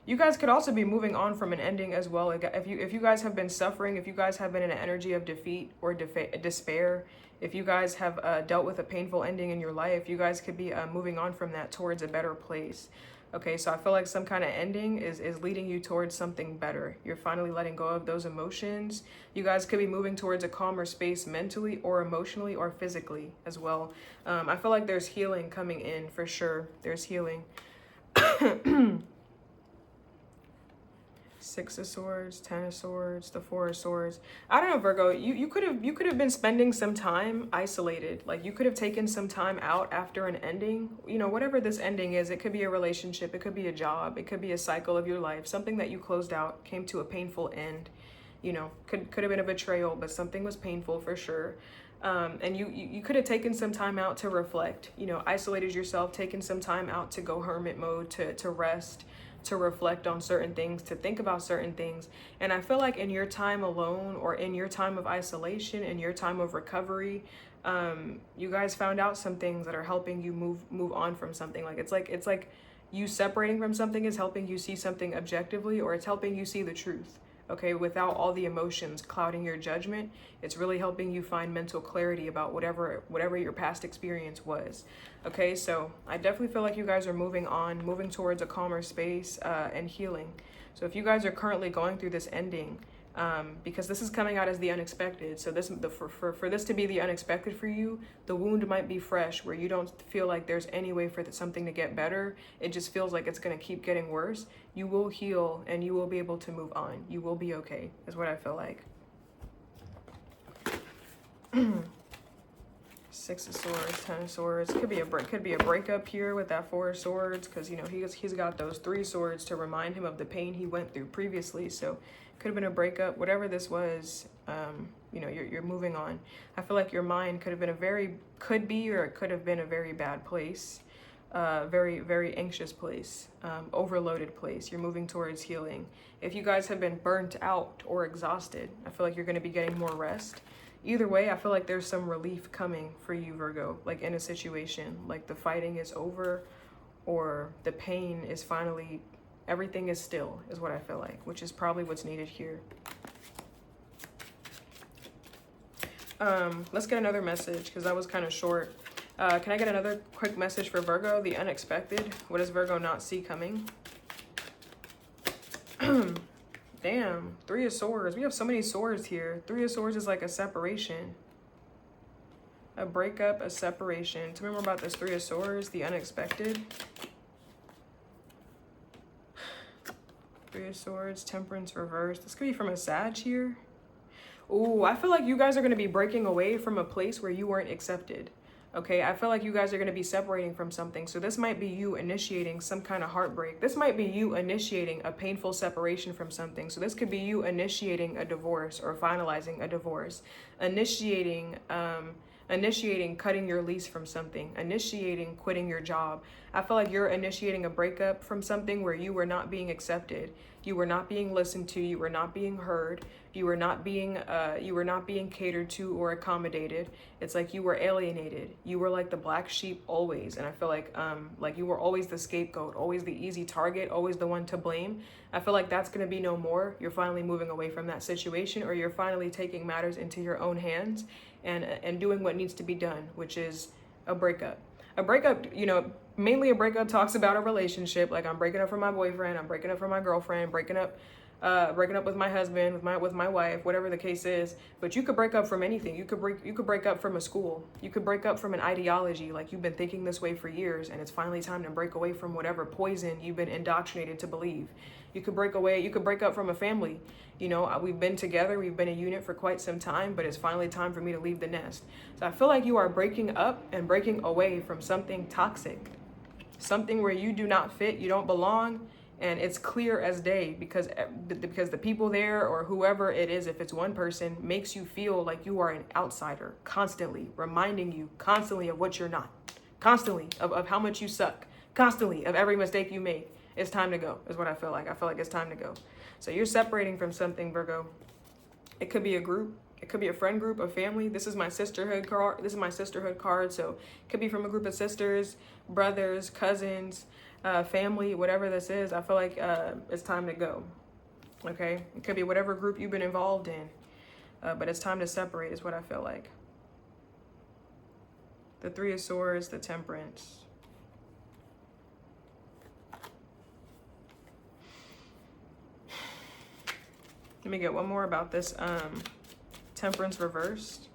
You guys could also be moving on from an ending as well. Like if you guys have been suffering, if you guys have been in an energy of defeat or despair, if you guys have dealt with a painful ending in your life, you guys could be moving on from that towards a better place. Okay, so I feel like some kind of ending is leading you towards something better. You're finally letting go of those emotions. You guys could be moving towards a calmer space mentally or emotionally or physically as well. I feel like there's healing coming in for sure. There's healing. Six of Swords, Ten of Swords, the Four of Swords. I don't know, Virgo, you could have been spending some time isolated. Like you could have taken some time out after an ending. You know, whatever this ending is, it could be a relationship, it could be a job, it could be a cycle of your life, something that you closed out, came to a painful end. You know, could have been a betrayal, but something was painful for sure. And you could have taken some time out to reflect, you know, isolated yourself, taken some time out to go hermit mode, to rest, to reflect on certain things, to think about certain things. And I feel like in your time alone or in your time of isolation, in your time of recovery, you guys found out some things that are helping you move on from something. Like it's like you separating from something is helping you see something objectively, or it's helping you see the truth. Okay, without all the emotions clouding your judgment, it's really helping you find mental clarity about whatever your past experience was. Okay, so I definitely feel like you guys are moving on, moving towards a calmer space and healing. So if you guys are currently going through this ending, because this is coming out as the unexpected, so for this to be the unexpected for you, the wound might be fresh, where you don't feel like there's any way for something to get better. It just feels like it's going to keep getting worse. You will heal and you will be able to move on. You will be okay, is what I feel like. Six of Swords, Ten of Swords. Could be a breakup here with that Four of Swords, because you know he's got those Three Swords to remind him of the pain he went through previously. So could have been a breakup. Whatever this was, You know, you're moving on. I feel like your mind could have been or it could have been a very bad place, very, very anxious place, overloaded place. You're moving towards healing. If you guys have been burnt out or exhausted, I feel like you're going to be getting more rest. Either way, I feel like there's some relief coming for you, Virgo, like in a situation, like the fighting is over or the pain is finally, everything is still, is what I feel like, which is probably what's needed here. Let's get another message because that was kind of short. Can I get another quick message for Virgo? The unexpected. What does Virgo not see coming? Damn, Three of Swords. We have so many swords here. Three of Swords is like a separation. A breakup, a separation. Tell me more about this Three of Swords, the unexpected. Three of Swords, Temperance reversed. This could be from a Sag here. Ooh, I feel like you guys are going to be breaking away from a place where you weren't accepted. Okay, I feel like you guys are going to be separating from something. So this might be you initiating some kind of heartbreak. This might be you initiating a painful separation from something. So this could be you initiating a divorce or finalizing a divorce, initiating cutting your lease from something, initiating quitting your job. I feel like you're initiating a breakup from something where you were not being accepted. You were not being listened to. You were not being heard. You were not being catered to or accommodated. It's like you were alienated. You were like the black sheep always. And I feel like you were always the scapegoat, always the easy target, always the one to blame. I feel like that's going to be no more. You're finally moving away from that situation, or you're finally taking matters into your own hands and doing what needs to be done, which is a breakup. A breakup, you know, mainly a breakup talks about a relationship. Like, I'm breaking up from my boyfriend, I'm breaking up from my girlfriend, breaking up with my husband, with my wife, whatever the case is. But you could break up from anything. You could break up from a school. You could break up from an ideology. Like, you've been thinking this way for years, and it's finally time to break away from whatever poison you've been indoctrinated to believe. You could break up from a family. You know, we've been together, we've been a unit for quite some time, but it's finally time for me to leave the nest. So I feel like you are breaking up and breaking away from something toxic, something where you do not fit, you don't belong, and it's clear as day because the people there or whoever it is, if it's one person, makes you feel like you are an outsider, constantly reminding you constantly of what you're not, constantly of how much you suck, constantly of every mistake you make. It's time to go, is what I feel like. I feel like it's time to go. So you're separating from something, Virgo. It could be a group. It could be a friend group, a family. This is my sisterhood card. So it could be from a group of sisters, brothers, cousins, family, whatever this is. I feel like it's time to go. Okay? It could be whatever group you've been involved in. But it's time to separate is what I feel like. The Three of Swords, the Temperance. Let me get one more about this Temperance reversed.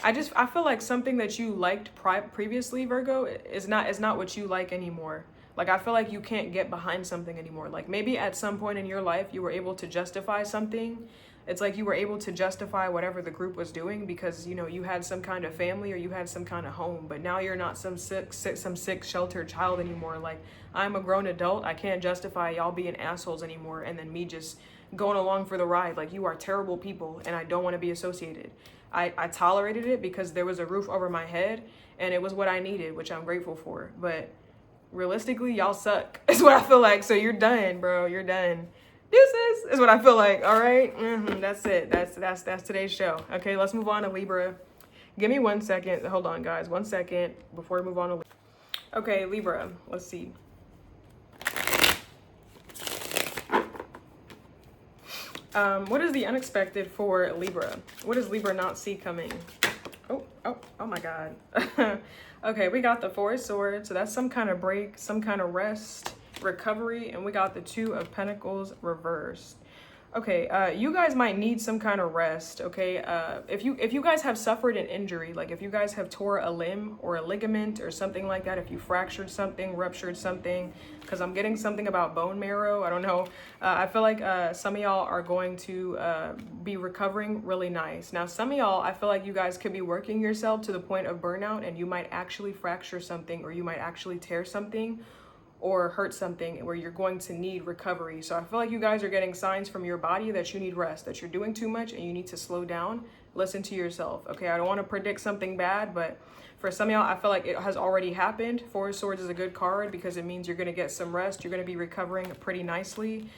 I feel like something that you liked previously, Virgo, is not what you like anymore. Like, I feel like you can't get behind something anymore. Like, maybe at some point in your life you were able to justify something. It's like you were able to justify whatever the group was doing because, you know, you had some kind of family or you had some kind of home. But now you're not some sick sheltered child anymore. Like, I'm a grown adult. I can't justify y'all being assholes anymore and then me just going along for the ride. Like, you are terrible people and I don't want to be associated. I tolerated it because there was a roof over my head and it was what I needed, which I'm grateful for. But realistically, y'all suck. Is what I feel like. So you're done, bro. You're done. Deuces is what I feel like. All right. That's it. That's today's show. Okay, let's move on to Libra. Give me 1 second. Hold on, guys. 1 second before we move on to Libra. Okay, Libra. Let's see. What is the unexpected for Libra? What does Libra not see coming? Oh my God. Okay, we got the Four of Swords. So that's some kind of break, some kind of rest, recovery. And we got the Two of Pentacles reversed. Okay, you guys might need some kind of rest, okay? If you guys have suffered an injury, like if you guys have tore a limb or a ligament or something like that, if you fractured something, ruptured something, because I'm getting something about bone marrow, I don't know. I feel like some of y'all are going to be recovering really nice. Now, some of y'all, I feel like you guys could be working yourself to the point of burnout and you might actually fracture something or you might actually tear something. or hurt something where you're going to need recovery. So I feel like you guys are getting signs from your body that you need rest, that you're doing too much and you need to slow down. Listen to yourself. Okay, I don't want to predict something bad, but for some of y'all, I feel like it has already happened. Four of Swords is a good card because it means you're going to get some rest. You're going to be recovering pretty nicely.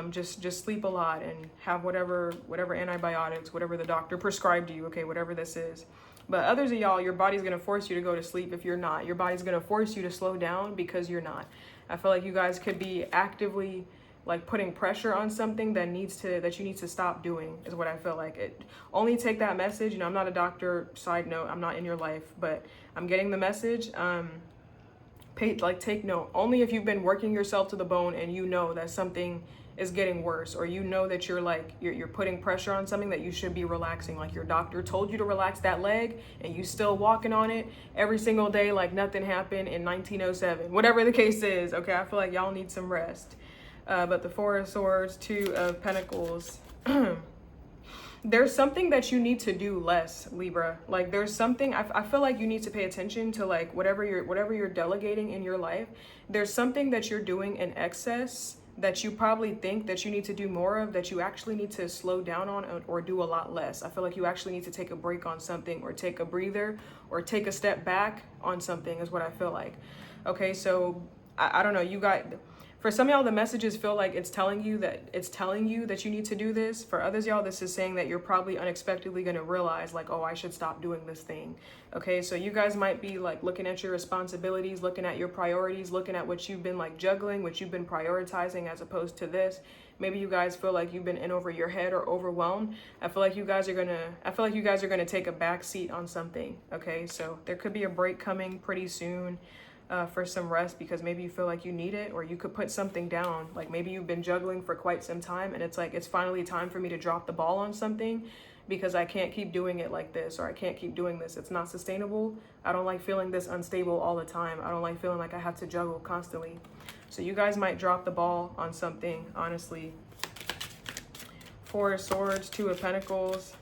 Just sleep a lot and have whatever antibiotics, whatever the doctor prescribed you, okay, whatever this is. But others of y'all, your body's going to force you to go to sleep if you're not. Your body's going to force you to slow down because you're not. I feel like you guys could be actively like putting pressure on something that you need to stop doing, is what I feel like. It only take that message. You know, I'm not a doctor, side note, I'm not in your life, but I'm getting the message. Take note. Only if you've been working yourself to the bone and you know that something is getting worse, or you know that you're putting pressure on something that you should be relaxing, like your doctor told you to relax that leg and you still walking on it every single day like nothing happened in 1907, whatever the case is. Okay, I feel like y'all need some rest. But the Four of Swords, Two of Pentacles, there's something that you need to do less, Libra. Like there's something, I feel like you need to pay attention to like whatever you're delegating in your life. There's something that you're doing in excess that you probably think that you need to do more of, that you actually need to slow down on or do a lot less. I feel like you actually need to take a break on something, or take a breather, or take a step back on something, is what I feel like. Okay, so I don't know, for some of y'all, the messages feel like it's telling you that you need to do this. For others y'all, this is saying that you're probably unexpectedly going to realize like, oh, I should stop doing this thing. Okay, so you guys might be like looking at your responsibilities, looking at your priorities, looking at what you've been like juggling, what you've been prioritizing as opposed to this. Maybe you guys feel like you've been in over your head or overwhelmed. I feel like you guys are gonna take a back seat on something. Okay, so there could be a break coming pretty soon. For some rest, because maybe you feel like you need it, or you could put something down. Like maybe you've been juggling for quite some time and it's like, it's finally time for me to drop the ball on something because I can't keep doing it like this, or I can't keep doing this. It's not sustainable. I don't like feeling this unstable all the time. I don't like feeling like I have to juggle constantly. So you guys might drop the ball on something, honestly. Four of Swords, Two of Pentacles.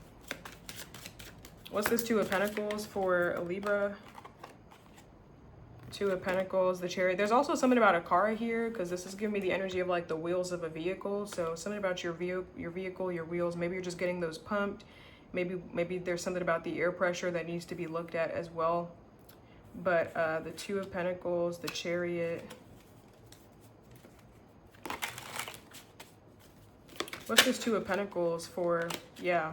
What's this Two of Pentacles for a Libra? Two of Pentacles, the Chariot. There's also something about a car here, because this is giving me the energy of like the wheels of a vehicle. So something about your vehicle, your wheels. Maybe you're just getting those pumped. Maybe there's something about the air pressure that needs to be looked at as well. But the Two of Pentacles, the Chariot. What's this Two of Pentacles for? Yeah.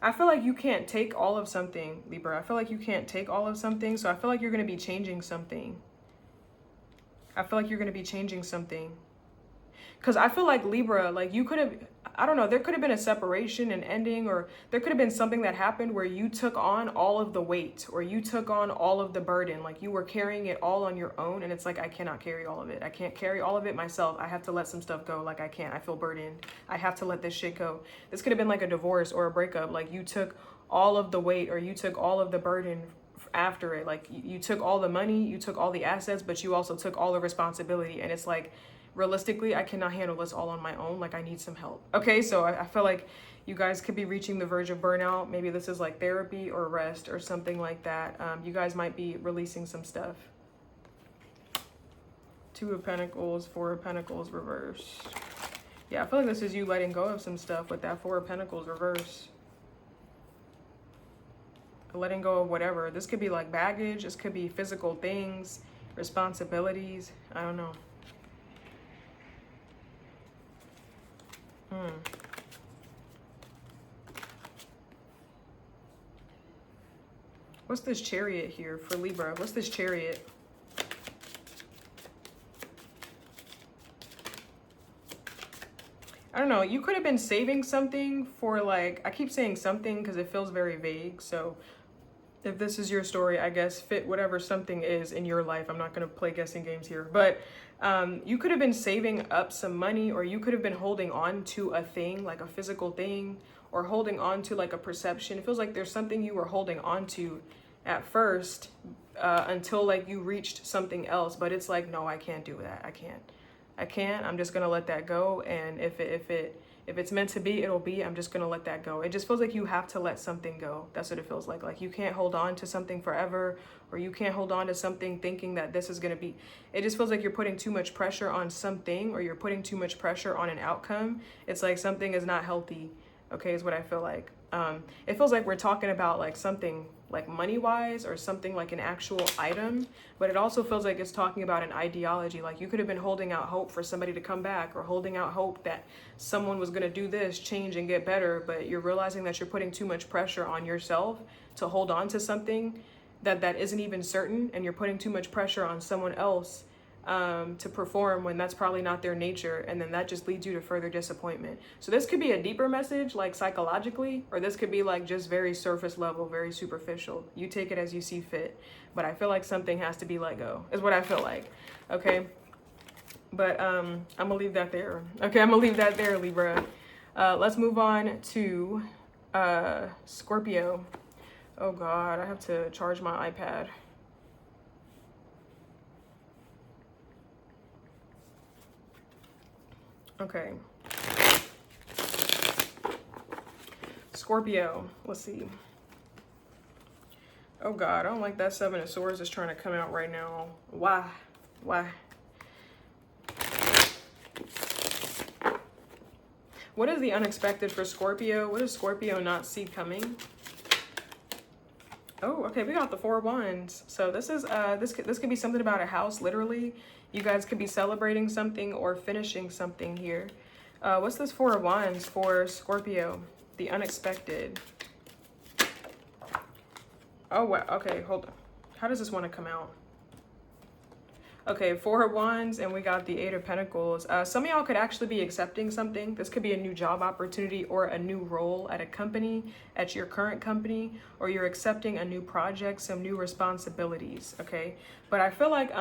I feel like you can't take all of something, Libra. I feel like you can't take all of something. So I feel like you're going to be changing something. Because I feel like Libra, like you could have, I don't know, there could have been a separation, an ending, or there could have been something that happened where you took on all of the weight, or you took on all of the burden. Like you were carrying it all on your own. And it's like, I cannot carry all of it. I can't carry all of it myself. I have to let some stuff go. Like I can't, I feel burdened. I have to let this shit go. This could have been like a divorce or a breakup. Like you took all of the weight, or you took all of the burden after it. Like you took all the money, you took all the assets, but you also took all the responsibility. And it's like, realistically, I cannot handle this all on my own. Like I need some help. Okay, so I feel like you guys could be reaching the verge of burnout. Maybe this is like therapy or rest or something like that. You guys might be releasing some stuff. Two of Pentacles, Four of Pentacles reverse. Yeah, I feel like this is you letting go of some stuff with that Four of Pentacles reverse. Letting go of whatever. This could be like baggage. This could be physical things, responsibilities. I don't know. What's this Chariot here for Libra? What's this Chariot? I don't know. You could have been saving something for like, I keep saying something because it feels very vague. So if this is your story, I guess fit whatever something is in your life. I'm not going to play guessing games here, but you could have been saving up some money, or you could have been holding on to a thing, like a physical thing, or holding on to like a perception. It feels like there's something you were holding on to at first until like you reached something else, but it's like, no, I can't do that. I can't. I can't. I'm just gonna let that go. And if it's meant to be, it'll be. I'm just gonna let that go. It just feels like you have to let something go. That's what it feels like. Like you can't hold on to something forever, or you can't hold on to something thinking that this is gonna be. It just feels like you're putting too much pressure on something, or you're putting too much pressure on an outcome. It's like something is not healthy. Okay, is what I feel like. It feels like we're talking about like something like money wise or something like an actual item, but it also feels like it's talking about an ideology. Like you could have been holding out hope for somebody to come back, or holding out hope that someone was going to do this, change and get better, but you're realizing that you're putting too much pressure on yourself to hold on to something that isn't even certain, and you're putting too much pressure on someone else to perform when that's probably not their nature, and then that just leads you to further disappointment. So this could be a deeper message, like psychologically, or this could be like just very surface level, very superficial. You take it as you see fit, but I feel like something has to be let go, is what I feel like. Okay, but I'm gonna leave that there. Okay, I'm gonna leave that there, Libra. Let's move on to Scorpio. Oh God, I have to charge my iPad. Okay. Scorpio, let's see. Oh God, I don't like that Seven of Swords is trying to come out right now. Why? Why? What is the unexpected for Scorpio? What does Scorpio not see coming? Oh, okay, we got the Four of Wands. So this is this could be something about a house, literally. You guys could be celebrating something or finishing something here. What's this Four of Wands for Scorpio? The unexpected. Oh, wow. Okay, hold on. How does this want to come out? Okay, Four of Wands, and we got the Eight of Pentacles. Some of y'all could actually be accepting something. This could be a new job opportunity or a new role at a company, at your current company, or you're accepting a new project, some new responsibilities, okay? But I feel like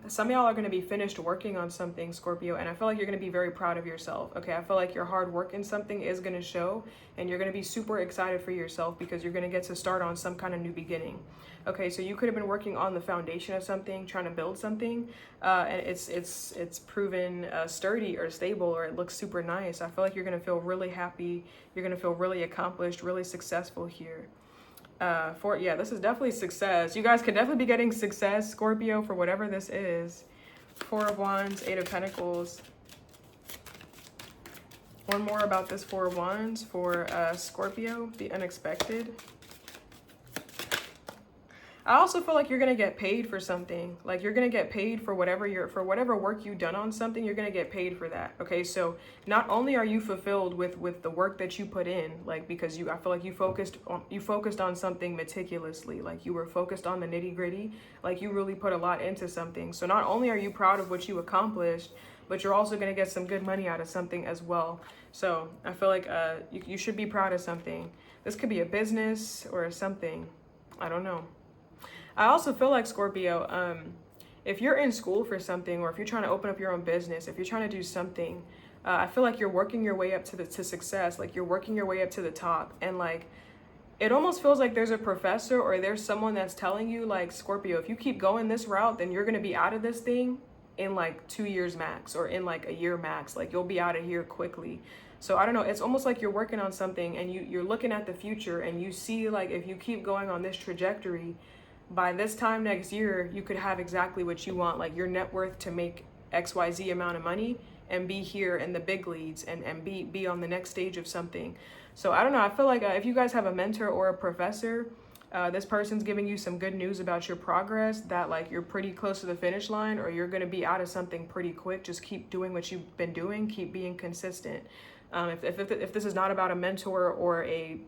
some of y'all are going to be finished working on something, Scorpio, and I feel like you're going to be very proud of yourself, okay? I feel like your hard work in something is going to show, and you're going to be super excited for yourself because you're going to get to start on some kind of new beginning. Okay, so you could have been working on the foundation of something, trying to build something, and it's proven sturdy or stable, or it looks super nice. I feel like you're gonna feel really happy. You're gonna feel really accomplished, really successful here. Yeah, this is definitely success. You guys could definitely be getting success, Scorpio, for whatever this is. Four of Wands, Eight of Pentacles. One more about this Four of Wands for Scorpio, the unexpected. I also feel like you're gonna get paid for something. Like you're gonna get paid for whatever work you've done on something. You're gonna get paid for that. Okay, so not only are you fulfilled with the work that you put in, like because I feel like you focused on something meticulously. Like you were focused on the nitty gritty. Like you really put a lot into something. So not only are you proud of what you accomplished, but you're also gonna get some good money out of something as well. So I feel like you should be proud of something. This could be a business or something. I don't know. I also feel like, Scorpio, if you're in school for something, or if you're trying to open up your own business, if you're trying to do something, I feel like you're working your way up to success. Like you're working your way up to the top, and like it almost feels like there's a professor or there's someone that's telling you, like, Scorpio, if you keep going this route, then you're gonna be out of this thing in like 2 years max, or in like a year max. Like you'll be out of here quickly. So I don't know, it's almost like you're working on something, and you're looking at the future, and you see, like, if you keep going on this trajectory, by this time next year, you could have exactly what you want, like your net worth to make XYZ amount of money and be here in the big leagues, and be on the next stage of something. So I don't know, I feel like if you guys have a mentor or a professor, this person's giving you some good news about your progress, that like you're pretty close to the finish line, or you're going to be out of something pretty quick. Just keep doing what you've been doing, keep being consistent. If this is not about a mentor or a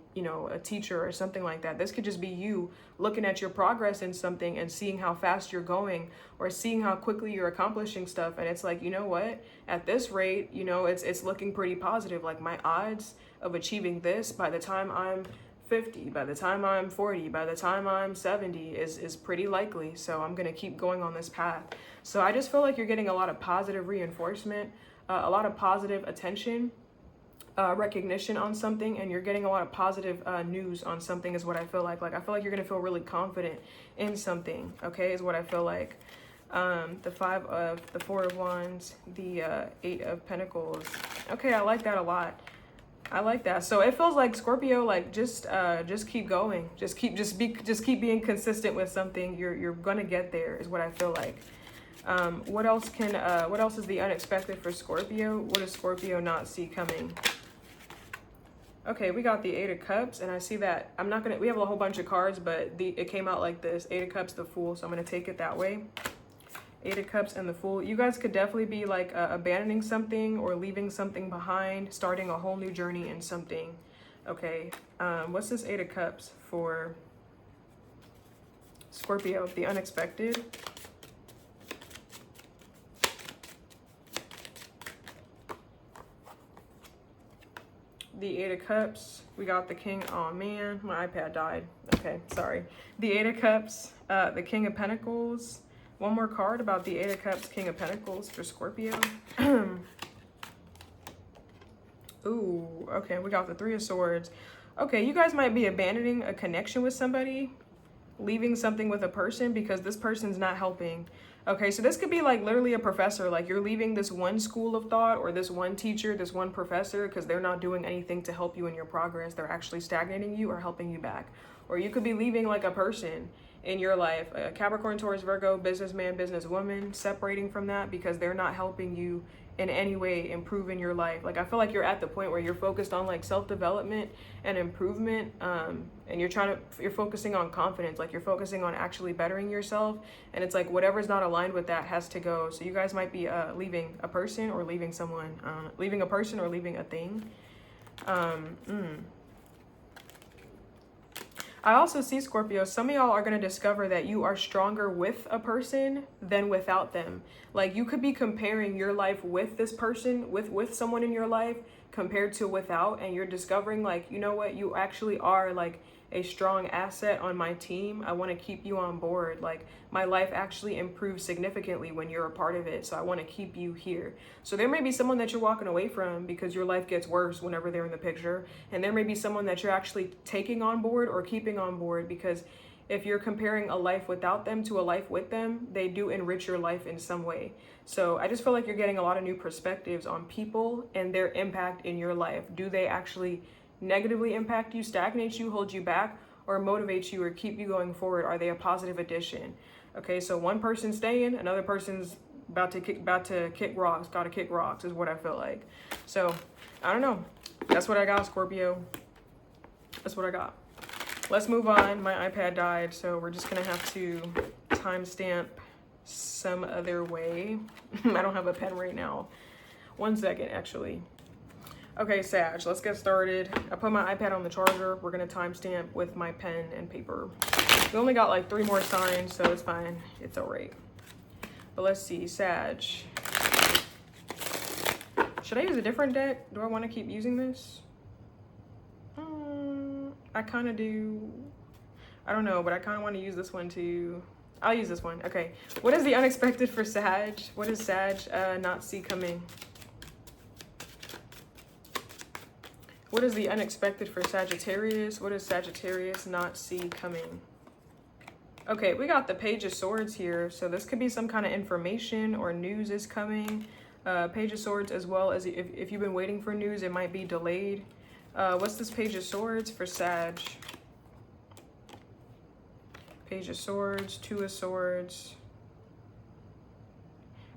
teacher or something like that, this could just be you looking at your progress in something and seeing how fast you're going, or seeing how quickly you're accomplishing stuff. And it's like, you know what, at this rate, it's looking pretty positive. Like my odds of achieving this by the time I'm 50, by the time I'm 40, by the time I'm 70 is pretty likely. So I'm gonna keep going on this path. So I just feel like you're getting a lot of positive reinforcement, a lot of positive attention, recognition on something, and you're getting a lot of positive news on something, is what I feel like. Like I feel like you're gonna feel really confident in something, okay, is what I feel like. The Four of Wands, the Eight of Pentacles. Okay, I like that a lot. I like that. So it feels like Scorpio, like just keep going. Just keep being consistent with something. You're gonna get there is what I feel like. What else is the unexpected for Scorpio? What does Scorpio not see coming? Okay, we got the Eight of Cups, and I see that we have a whole bunch of cards, but it came out like this. Eight of Cups, the Fool, so I'm gonna take it that way. Eight of Cups and the Fool. You guys could definitely be like abandoning something or leaving something behind, starting a whole new journey in something. Okay, what's this Eight of Cups for Scorpio? The unexpected. The Eight of Cups. We got the King. Oh man, my iPad died. Okay, sorry. The Eight of Cups, the King of Pentacles. One more card about the Eight of Cups, King of Pentacles for Scorpio. Ooh, okay, we got the Three of Swords. Okay, you guys might be abandoning a connection with somebody, leaving something with a person because this person's not helping. Okay, so this could be like literally a professor, like you're leaving this one school of thought or this one teacher, this one professor, because they're not doing anything to help you in your progress. They're actually stagnating you or helping you back. Or you could be leaving like a person in your life, a Capricorn, Taurus, Virgo, businessman, businesswoman, separating from that because they're not helping you in any way improve in your life. Like I feel like you're at the point where you're focused on like self-development and improvement, and you're focusing on confidence, like you're focusing on actually bettering yourself, and it's like whatever's not aligned with that has to go. So you guys might be leaving a person or leaving someone, leaving a person or leaving a thing. I also see, Scorpio, some of y'all are going to discover that you are stronger with a person than without them. Like you could be comparing your life with this person, with someone in your life compared to without, and you're discovering like, you know what, you actually are like a strong asset on my team. I want to keep you on board. Like my life actually improves significantly when you're a part of it. So I want to keep you here. So there may be someone that you're walking away from because your life gets worse whenever they're in the picture. And there may be someone that you're actually taking on board or keeping on board, because if you're comparing a life without them to a life with them, they do enrich your life in some way. So I just feel like you're getting a lot of new perspectives on people and their impact in your life. Do they actually negatively impact you, stagnate you, hold you back, or motivate you or keep you going forward? Are they a positive addition? Okay, so one person's staying, another person's about to kick rocks, gotta kick rocks is what I feel like. So I don't know. That's what I got, Scorpio. That's what I got. Let's move on. My iPad died, so we're just gonna have to timestamp some other way. I don't have a pen right now. 1 second, actually. Okay, Sag, let's get started. I put my iPad on the charger. We're gonna timestamp with my pen and paper. We only got like 3 more signs, so it's fine. It's all right. But let's see, Sag. Should I use a different deck? Do I want to keep using this? I kind of do. I don't know, but I kind of want to use this one too. I'll use this one. Okay. What is the unexpected for Sag? What does Sag not see coming? What is the unexpected for Sagittarius? What does Sagittarius not see coming? Okay, we got the Page of Swords here. So this could be some kind of information or news is coming. Page of Swords, as well as if you've been waiting for news, it might be delayed. What's this Page of Swords for Sag? Page of Swords, Two of Swords.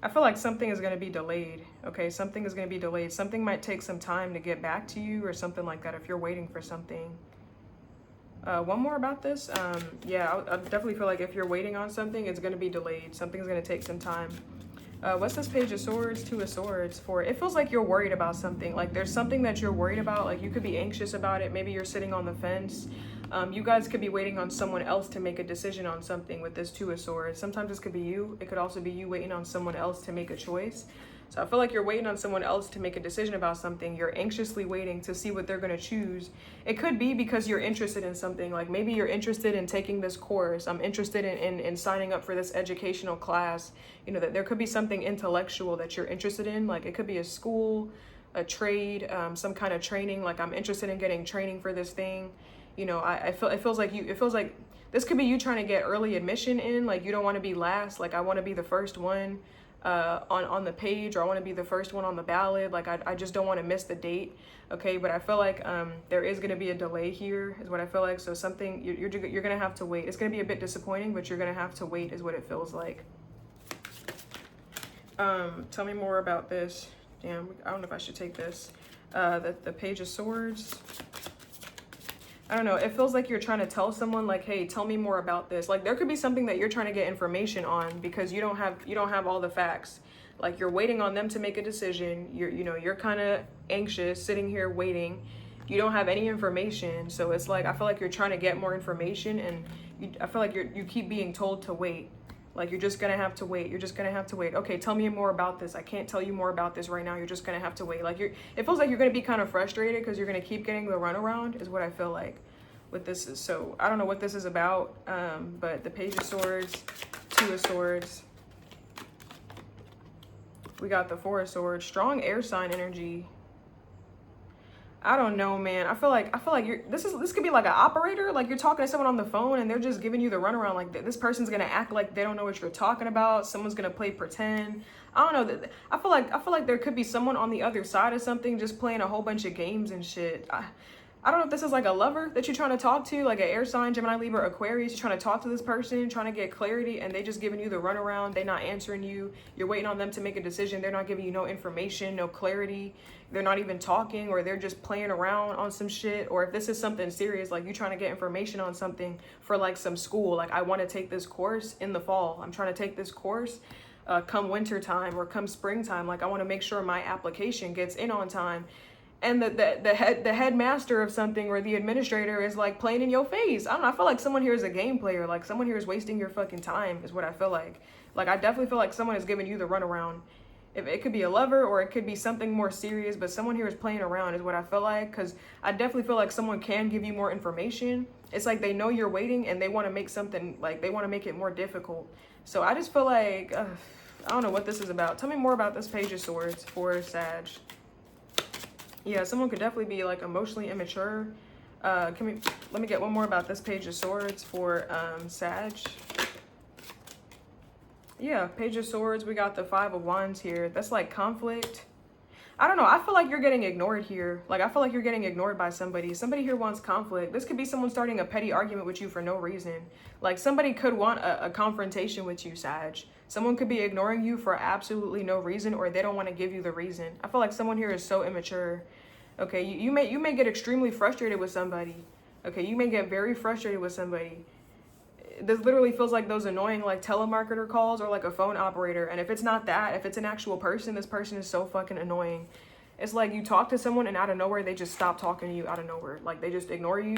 I feel like something is going to be delayed. Okay, something is going to be delayed. Something might take some time to get back to you or something like that if you're waiting for something. One more about this. Yeah, I definitely feel like if you're waiting on something, it's going to be delayed. Something's going to take some time. What's this Page of Swords, Two of Swords for? It feels like you're worried about something. Like there's something that you're worried about. Like you could be anxious about it. Maybe you're sitting on the fence. You guys could be waiting on someone else to make a decision on something with this Two of Swords. Sometimes this could be you. It could also be you waiting on someone else to make a choice. So I feel like you're waiting on someone else to make a decision about something. You're anxiously waiting to see what they're going to choose. It could be because you're interested in something. Like maybe you're interested in taking this course. I'm interested in signing up for this educational class. You know, that there could be something intellectual that you're interested in. Like it could be a school, a trade, some kind of training. Like I'm interested in getting training for this thing. You know, it feels like This could be you trying to get early admission in. Like, you don't want to be last. Like, I want to be the first one on the page, or I want to be the first one on the ballot. Like, I just don't want to miss the date. Okay, but I feel like there is going to be a delay here, is what I feel like. So something, you're going to have to wait. It's going to be a bit disappointing, but you're going to have to wait, is what it feels like. Tell me more about this. Damn, I don't know if I should take this. The Page of Swords. I don't know. It feels like you're trying to tell someone, like, hey, tell me more about this. Like, there could be something that you're trying to get information on because you don't have all the facts. Like, you're waiting on them to make a decision. You're kind of anxious, sitting here waiting. You don't have any information. So it's like, I feel like you're trying to get more information, and I feel like you keep being told to wait. Like, you're just gonna have to wait. You're just gonna have to wait. Okay, tell me more about this. I can't tell you more about this right now. You're just gonna have to wait. Like, it feels like you're gonna be kind of frustrated because you're gonna keep getting the runaround, is what I feel like with this. So I don't know what this is about, but the Page of Swords, Two of Swords. We got the Four of Swords. Strong air sign energy. I don't know, man. I feel like this could be like an operator. Like, you're talking to someone on the phone and they're just giving you the runaround. Like, this person's gonna act like they don't know what you're talking about. Someone's gonna play pretend. I don't know. I feel like there could be someone on the other side of something just playing a whole bunch of games and shit. I don't know if this is like a lover that you're trying to talk to, like an air sign, Gemini, Libra, Aquarius. You're trying to talk to this person, trying to get clarity, and they just giving you the runaround. They're not answering you. You're waiting on them to make a decision. They're not giving you no information, no clarity. They're not even talking, or they're just playing around on some shit. Or if this is something serious, like you trying to get information on something for like some school, like I want to take this course in the fall. I'm trying to take this course come winter time or come springtime. Like, I want to make sure my application gets in on time. And the headmaster of something or the administrator is like playing in your face. I don't know. I feel like someone here is a game player. Like, someone here is wasting your fucking time, is what I feel like. Like, I definitely feel like someone is giving you the runaround. If it could be a lover or it could be something more serious, but someone here is playing around, is what I feel like. Because I definitely feel like someone can give you more information. It's like they know you're waiting and they want to make something, like they want to make it more difficult. So I just feel like, I don't know what this is about. Tell me more about this Page of Swords for Sag. Yeah, someone could definitely be like emotionally immature. Let me get one more about this Page of Swords for Sag. Yeah, Page of Swords. We got the Five of Wands here. That's like conflict. I don't know. I feel like you're getting ignored here. Like, I feel like you're getting ignored by somebody. Somebody here wants conflict. This could be someone starting a petty argument with you for no reason. Like, somebody could want a confrontation with you, Sag. Someone could be ignoring you for absolutely no reason, or they don't want to give you the reason. I feel like someone here is so immature. Okay, you may get extremely frustrated with somebody. Okay, you may get very frustrated with somebody. This literally feels like those annoying like telemarketer calls or like a phone operator. And if it's not that, if it's an actual person, this person is so fucking annoying. It's like you talk to someone and out of nowhere, they just stop talking to you out of nowhere. Like, they just ignore you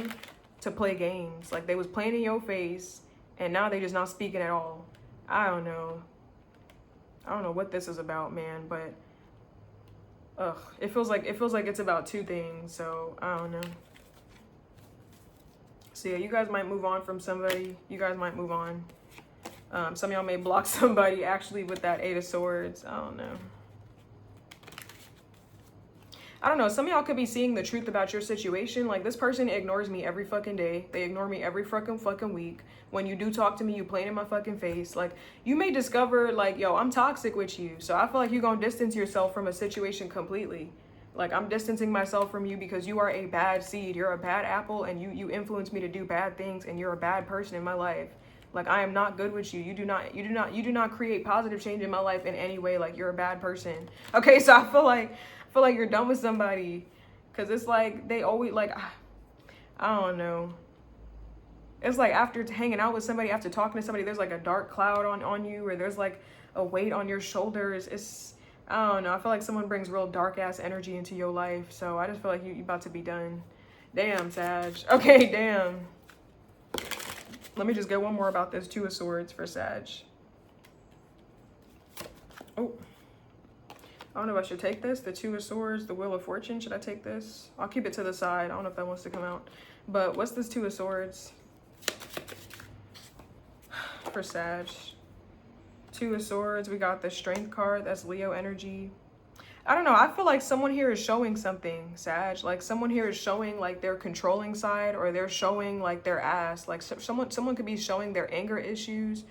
to play games. Like, they was playing in your face and now they just not speaking at all. I don't know. I don't know what this is about, man, but it feels like it's about two things. So I don't know. So yeah, you guys might move on from somebody. You guys might move on. Some of y'all may block somebody actually with that Eight of Swords. I don't know. I don't know. Some of y'all could be seeing the truth about your situation. Like, this person ignores me every fucking day. They ignore me every fucking week. When you do talk to me, you playing in my fucking face. Like, you may discover like, yo, I'm toxic with you. So I feel like you're gonna distance yourself from a situation completely. Like, I'm distancing myself from you because you are a bad seed. You're a bad apple, and you influence me to do bad things, and you're a bad person in my life. Like, I am not good with you. You do not create positive change in my life in any way. Like, you're a bad person. Okay, so I feel like you're done with somebody, because it's like they always like, I don't know. It's like after hanging out with somebody, after talking to somebody, there's like a dark cloud on you, or there's like a weight on your shoulders. It's, I don't know. I feel like someone brings real dark ass energy into your life. So I just feel like you about to be done. Damn, Sag. Okay, damn. Let me just get one more about this Two of Swords for Sag. Oh. I don't know if I should take this. The Two of Swords, the Wheel of Fortune. Should I take this? I'll keep it to the side. I don't know if that wants to come out. But what's this Two of Swords for Sag? Two of Swords. We got the Strength card. That's Leo energy. I don't know. I feel like someone here is showing something, Sag. Like someone here is showing like their controlling side, or they're showing like their ass. Like someone could be showing their anger issues,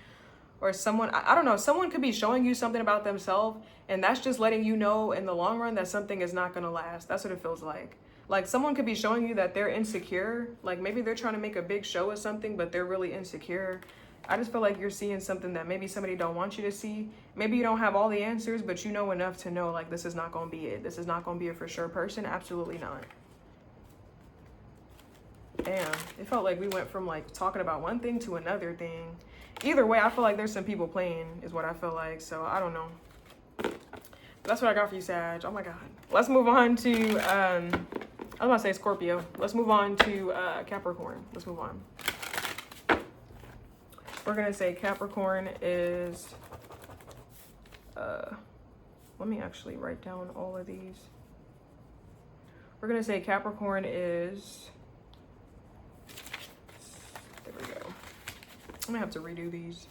or someone, I don't know. Someone could be showing you something about themselves, and that's just letting you know in the long run that something is not gonna last. That's what it feels like. Like someone could be showing you that they're insecure. Like maybe they're trying to make a big show of something, but they're really insecure. I just feel like you're seeing something that maybe somebody don't want you to see. Maybe you don't have all the answers, but you know enough to know like this is not going to be it. This is not going to be a for sure person. Absolutely not. Damn, it felt like we went from like talking about one thing to another thing. Either way, I feel like there's some people playing is what I feel like. So I don't know. That's what I got for you, Sag. Oh my God. Let's move on to, I was about to say Scorpio. Let's move on to Capricorn. Let's move on. We're going to say Capricorn is, let me actually write down all of these. We're going to say Capricorn is, there we go. I'm going to have to redo these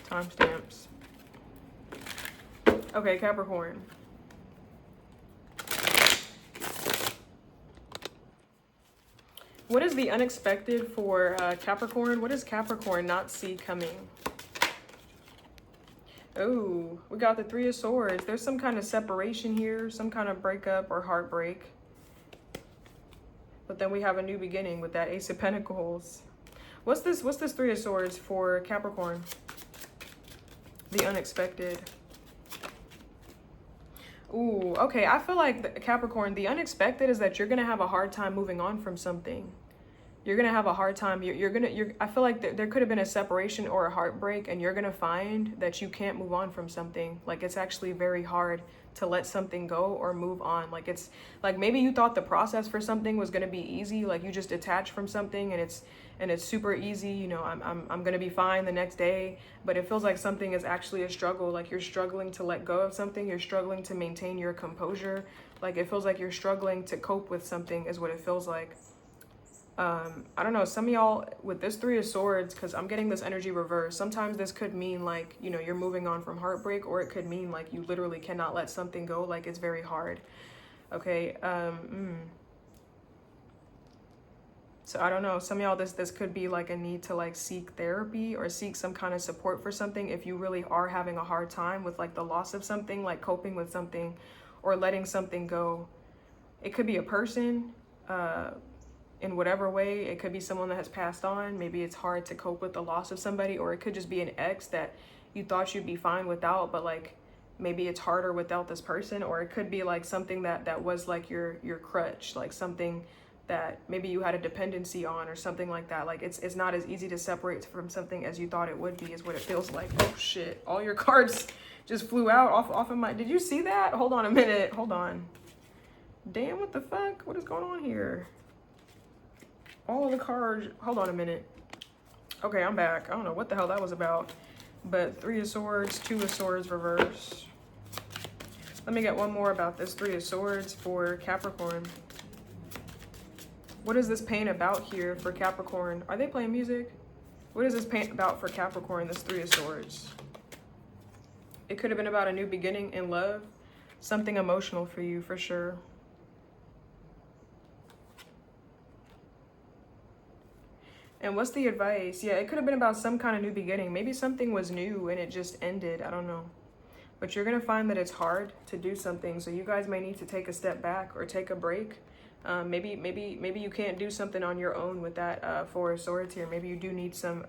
timestamps. Okay, Capricorn. What is the unexpected for Capricorn? What does Capricorn not see coming? Oh, we got the Three of Swords. There's some kind of separation here, some kind of breakup or heartbreak. But then we have a new beginning with that Ace of Pentacles. What's this Three of Swords for Capricorn? The unexpected. Ooh, okay. I feel like Capricorn, the unexpected is that you're going to have a hard time moving on from something. You're going to have a hard time. I feel like there could have been a separation or a heartbreak, and you're going to find that you can't move on from something. Like it's actually very hard to let something go or move on. Like it's like maybe you thought the process for something was going to be easy. Like you just detach from something and it's super easy. You know, I'm going to be fine the next day, but it feels like something is actually a struggle. Like you're struggling to let go of something. You're struggling to maintain your composure. Like it feels like you're struggling to cope with something is what it feels like. I don't know, some of y'all with this Three of Swords, because I'm getting this energy reversed. Sometimes this could mean like, you know, you're moving on from heartbreak, or it could mean like you literally cannot let something go. Like it's very hard. Okay. So I don't know, some of y'all, this could be like a need to like seek therapy or seek some kind of support for something if you really are having a hard time with like the loss of something, like coping with something or letting something go. It could be a person, in whatever way. It could be someone that has passed on. Maybe it's hard to cope with the loss of somebody, or it could just be an ex that you thought you'd be fine without, but like maybe it's harder without this person. Or it could be like something that was like your crutch, like something that maybe you had a dependency on or something like that. Like it's not as easy to separate from something as you thought it would be, is what it feels like. Oh shit, all your cards just flew out off of my, did you see that? Hold on a minute, hold on. Damn, what the fuck? What is going on here? All of the cards, hold on a minute. Okay, I'm back. I don't know what the hell that was about. But Three of Swords, Two of Swords reverse. Let me get one more about this Three of Swords for Capricorn. What is this pain about here for Capricorn? Are they playing music? What is this pain about for Capricorn, this Three of Swords? It could have been about a new beginning in love. Something emotional for you, for sure. And what's the advice? Yeah, it could have been about some kind of new beginning. Maybe something was new and it just ended. I don't know. But you're going to find that it's hard to do something. So you guys may need to take a step back or take a break. Maybe you can't do something on your own with that Four of Swords here. Maybe you do need some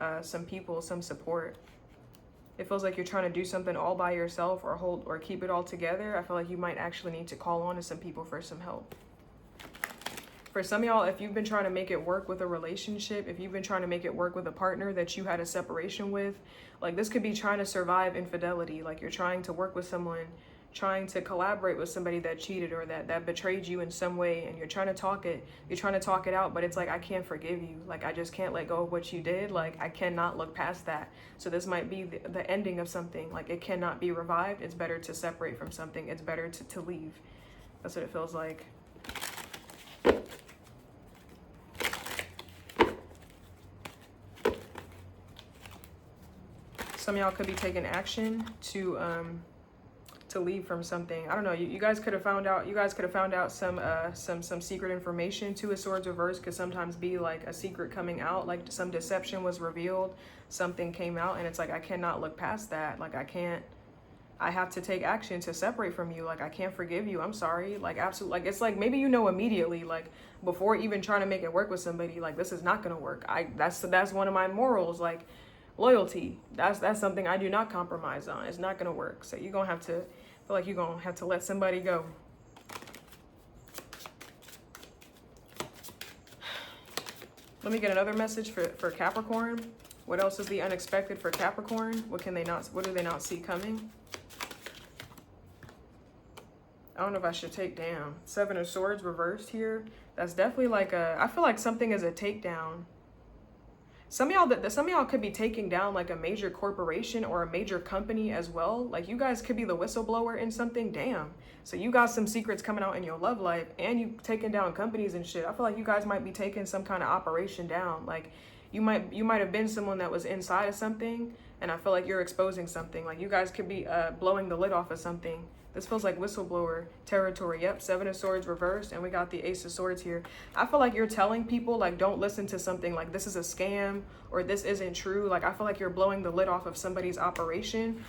people, some support. It feels like you're trying to do something all by yourself or keep it all together. I feel like you might actually need to call on to some people for some help. For some of y'all, if you've been trying to make it work with a relationship, if you've been trying to make it work with a partner that you had a separation with, like this could be trying to survive infidelity. Like you're trying to work with someone, trying to collaborate with somebody that cheated or that betrayed you in some way, and you're trying to talk it out, but it's like, I can't forgive you. Like I just can't let go of what you did. Like I cannot look past that. So this might be the ending of something. Like it cannot be revived. It's better to separate from something. It's better to leave. That's what it feels like. Some of y'all could be taking action to leave from something. I don't know. You guys could have found out. You guys could have found out some secret information. Two of Swords reversed could sometimes be like a secret coming out, like some deception was revealed, something came out, and it's like, I cannot look past that. Like, I have to take action to separate from you. Like, I can't forgive you. I'm sorry. Like, absolutely. Like, it's like, maybe you know immediately, like, before even trying to make it work with somebody, like, this is not gonna work. That's one of my morals. Like, loyalty. That's something I do not compromise on. It's not gonna work. So you're gonna have to feel like you're gonna have to let somebody go. Let me get another message for Capricorn. What else is the unexpected for Capricorn? What do they not see coming? I don't know if I should take down. Seven of Swords reversed here. That's definitely like I feel like something is a takedown. Some of y'all could be taking down like a major corporation or a major company as well. Like, you guys could be the whistleblower in something. Damn. So you got some secrets coming out in your love life, and you taking down companies and shit. I feel like you guys might be taking some kind of operation down. Like, you might have been someone that was inside of something, and I feel like you're exposing something. Like, you guys could be blowing the lid off of something. This feels like whistleblower territory. Yep, Seven of Swords reversed, and we got the Ace of Swords here. I feel like you're telling people, like, don't listen to something, like, this is a scam, or this isn't true. Like, I feel like you're blowing the lid off of somebody's operation.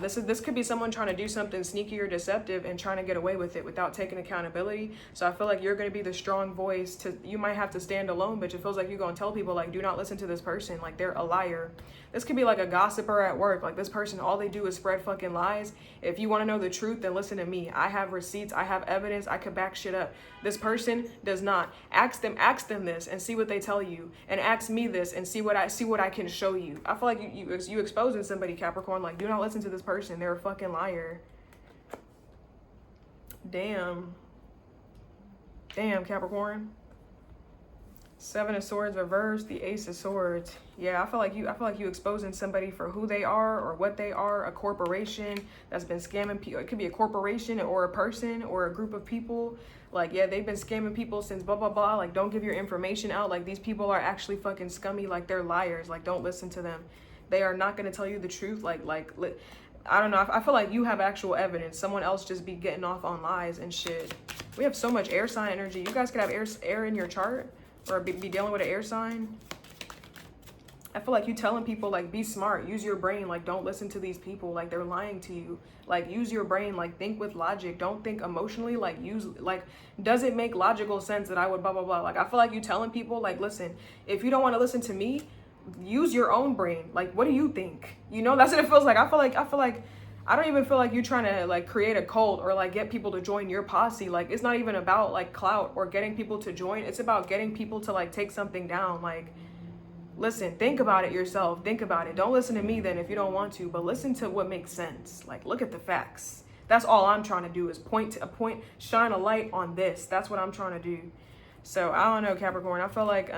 This could be someone trying to do something sneaky or deceptive and trying to get away with it without taking accountability. So I feel like you're going to be the strong voice. You might have to stand alone, but it feels like you're going to tell people, like, do not listen to this person. Like, they're a liar. This could be like a gossiper at work. Like, this person, all they do is spread fucking lies. If you want to know the truth, then listen to me. I have receipts. I have evidence. I could back shit up. This person does not. Ask them this and see what they tell you, and ask me this and see what I can show you. I feel like you exposing somebody, Capricorn. Like, do not listen to this person. They're a fucking liar. Damn, Capricorn. Seven of Swords reversed, the Ace of Swords. Yeah, I feel like you exposing somebody for who they are or what they are. A corporation that's been scamming people. It could be a corporation or a person or a group of people. Like, yeah, they've been scamming people since blah blah blah. Like, don't give your information out. Like, these people are actually fucking scummy. Like, they're liars. Like, don't listen to them. They are not gonna tell you the truth. Like I don't know. I feel like you have actual evidence. Someone else just be getting off on lies and shit. We have so much air sign energy. You guys could have air in your chart, or be dealing with an air sign. I feel like you telling people, like, be smart, use your brain, like, don't listen to these people, like, they're lying to you. Like, use your brain, like, think with logic, don't think emotionally. Like, does it make logical sense that I would blah blah blah? Like, I feel like you telling people, like, listen, if you don't want to listen to me, use your own brain. Like, what do you think? You know, that's what it feels like. I feel like I don't even feel like you're trying to, like, create a cult or, like, get people to join your posse. Like, it's not even about, like, clout or getting people to join. It's about getting people to, like, take something down. Like, listen, think about it yourself. Think about it. Don't listen to me then if you don't want to, but listen to what makes sense. Like, look at the facts. That's all I'm trying to do, is shine a light on this. That's what I'm trying to do. So I don't know, Capricorn. I feel like,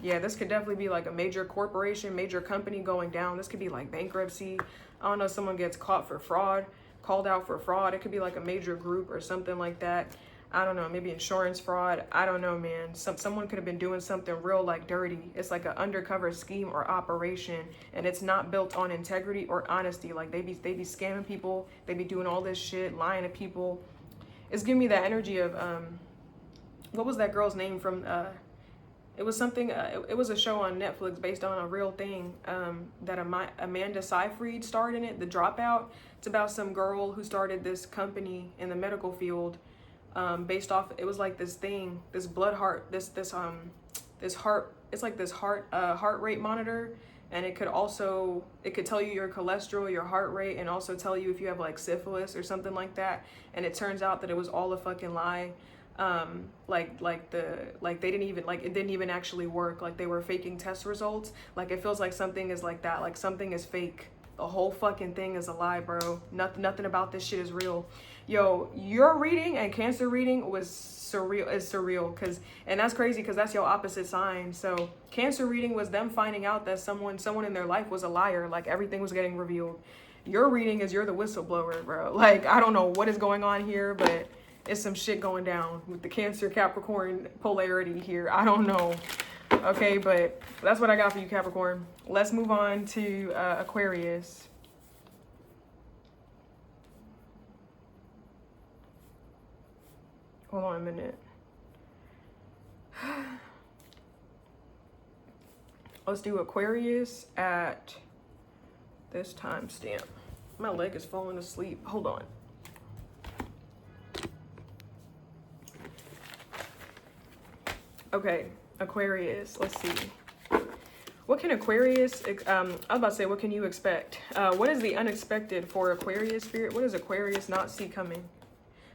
yeah, this could definitely be like a major corporation, major company going down. This could be like bankruptcy. I don't know, someone gets caught for fraud, called out for fraud. It could be like a major group or something like that. I don't know, maybe insurance fraud. I don't know, man. Someone could have been doing something real, like, dirty. It's like an undercover scheme or operation, and it's not built on integrity or honesty. Like, they be scamming people. They be doing all this shit, lying to people. It's giving me that energy of, what was that girl's name from, it was something, it was a show on Netflix based on a real thing, that Amanda Seyfried starred in it, The Dropout. It's about some girl who started this company in the medical field, based off, it was like this thing, this blood heart, this heart, it's like this heart rate monitor, and it could tell you your cholesterol, your heart rate, and also tell you if you have, like, syphilis or something like that. And it turns out that it was all a fucking lie. They didn't even, like, it didn't even actually work. Like, they were faking test results. Like, it feels like something is like that. Like, something is fake. The whole fucking thing is a lie, bro. Nothing about this shit is real. Yo, your reading and Cancer reading was surreal, and that's crazy because that's your opposite sign. So Cancer reading was them finding out that someone in their life was a liar. Like, everything was getting revealed. Your reading is you're the whistleblower, bro. Like, I don't know what is going on here, but it's some shit going down with the Cancer Capricorn polarity here. I don't know. Okay, but that's what I got for you, Capricorn. Let's move on to Aquarius. Hold on a minute. Let's do Aquarius at this timestamp. My leg is falling asleep. Hold on. Okay, Aquarius. Let's see. What can Aquarius, I was about to say, what can you expect? What is the unexpected for Aquarius, Spirit? What does Aquarius not see coming?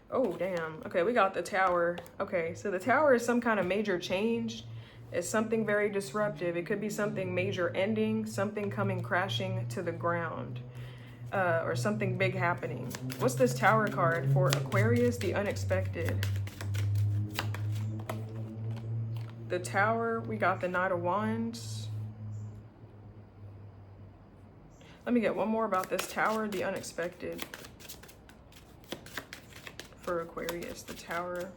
Oh, damn. Okay, we got the Tower. Okay, so the Tower is some kind of major change. It's something very disruptive. It could be something major ending, something coming crashing to the ground, or something big happening. What's this Tower card for Aquarius, the unexpected? The Tower, we got the Knight of Wands. Let me get one more about this Tower, the unexpected. For Aquarius, the Tower.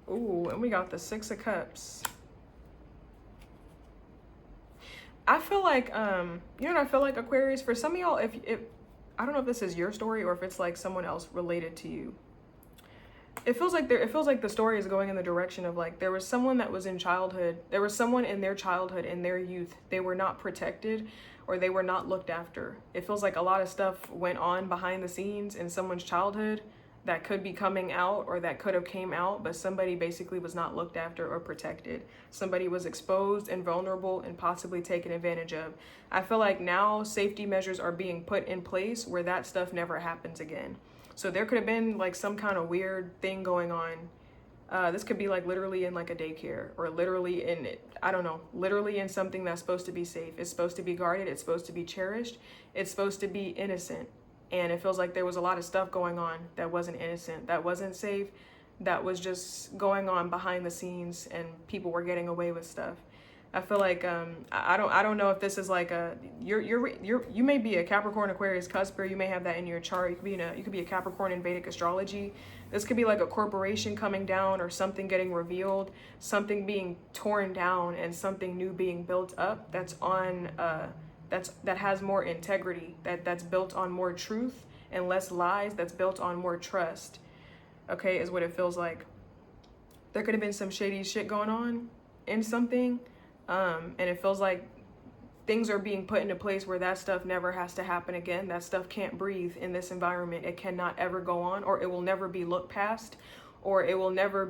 Ooh, and we got the Six of Cups. I feel like, you know what I feel like, Aquarius? For some of y'all, if I don't know if this is your story or if it's like someone else related to you. It feels like the story is going in the direction of like there was someone that was in childhood. There was someone in their childhood, in their youth. They were not protected or they were not looked after. It feels like a lot of stuff went on behind the scenes in someone's childhood that could be coming out or that could have came out, but somebody basically was not looked after or protected. Somebody was exposed and vulnerable and possibly taken advantage of. I feel like now safety measures are being put in place where that stuff never happens again. So there could have been like some kind of weird thing going on. This could be like literally in like a daycare or literally in, I don't know, literally in something that's supposed to be safe. It's supposed to be guarded. It's supposed to be cherished. It's supposed to be innocent. And it feels like there was a lot of stuff going on that wasn't innocent, that wasn't safe, that was just going on behind the scenes and people were getting away with stuff. I feel like I don't know if this is like a you may be a Capricorn Aquarius cusp, or you may have that in your chart. You could be a Capricorn in Vedic astrology. This could be like a corporation coming down or something getting revealed, something being torn down and something new being built up that's on that has more integrity, that's built on more truth and less lies, that's built on more trust. Okay, is what it feels like. There could have been some shady shit going on in something. And it feels like things are being put into place where that stuff never has to happen again. That stuff can't breathe in this environment. It cannot ever go on, or it will never be looked past, or it will never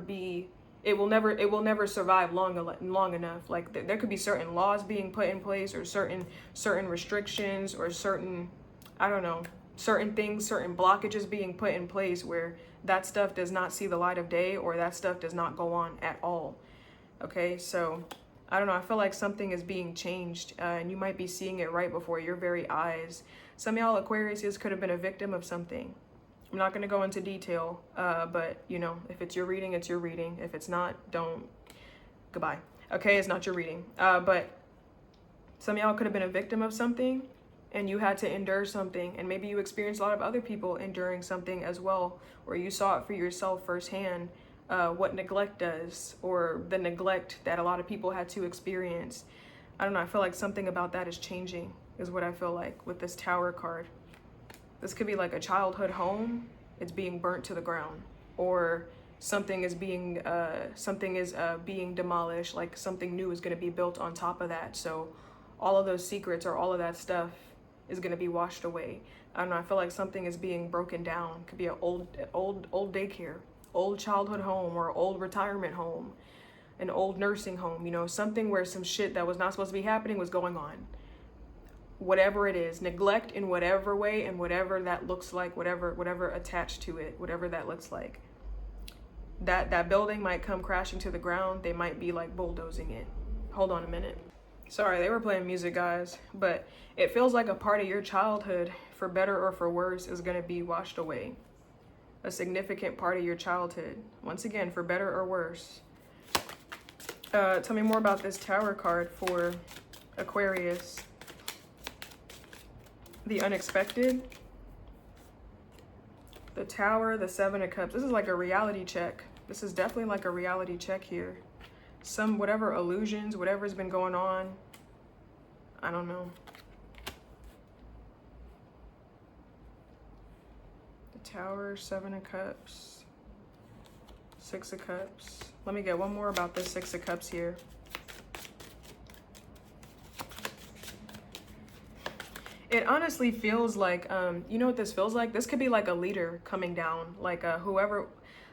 survive long enough. Like there could be certain laws being put in place, or certain restrictions, or certain, I don't know, certain things, certain blockages being put in place where that stuff does not see the light of day, or that stuff does not go on at all. Okay, so I don't know, I feel like something is being changed, and you might be seeing it right before your very eyes. Some of y'all Aquariuses could have been a victim of something. I'm not going to go into detail, but you know, if it's your reading, it's your reading. If it's not, don't, goodbye. Okay, it's not your reading. But some of y'all could have been a victim of something, and you had to endure something, and maybe you experienced a lot of other people enduring something as well, or you saw it for yourself firsthand. What neglect does, or the neglect that a lot of people had to experience. I don't know, I feel like something about that is changing, is what I feel like with this Tower card. This could be like a childhood home, it's being burnt to the ground, or something is being demolished, like something new is going to be built on top of that. So all of those secrets or all of that stuff is going to be washed away. I don't know, I feel like something is being broken down. It could be an old daycare, old childhood home, or old retirement home, an old nursing home, you know, something where some shit that was not supposed to be happening was going on. Whatever it is, neglect in whatever way, and whatever that looks like, whatever attached to it, whatever that looks like. That building might come crashing to the ground. They might be like bulldozing it. Hold on a minute. Sorry, they were playing music, guys, but it feels like a part of your childhood, for better or for worse, is going to be washed away. A significant part of your childhood, once again, for better or worse. Tell me more about this Tower card for Aquarius. The unexpected, the Tower, the Seven of Cups. This is like a reality check. This is definitely like a reality check here. Whatever illusions, whatever's been going on, I don't know. Tower, Seven of Cups, Six of Cups. Let me get one more about this Six of Cups here. It honestly feels like, you know what this feels like? This could be like a leader coming down, like whoever,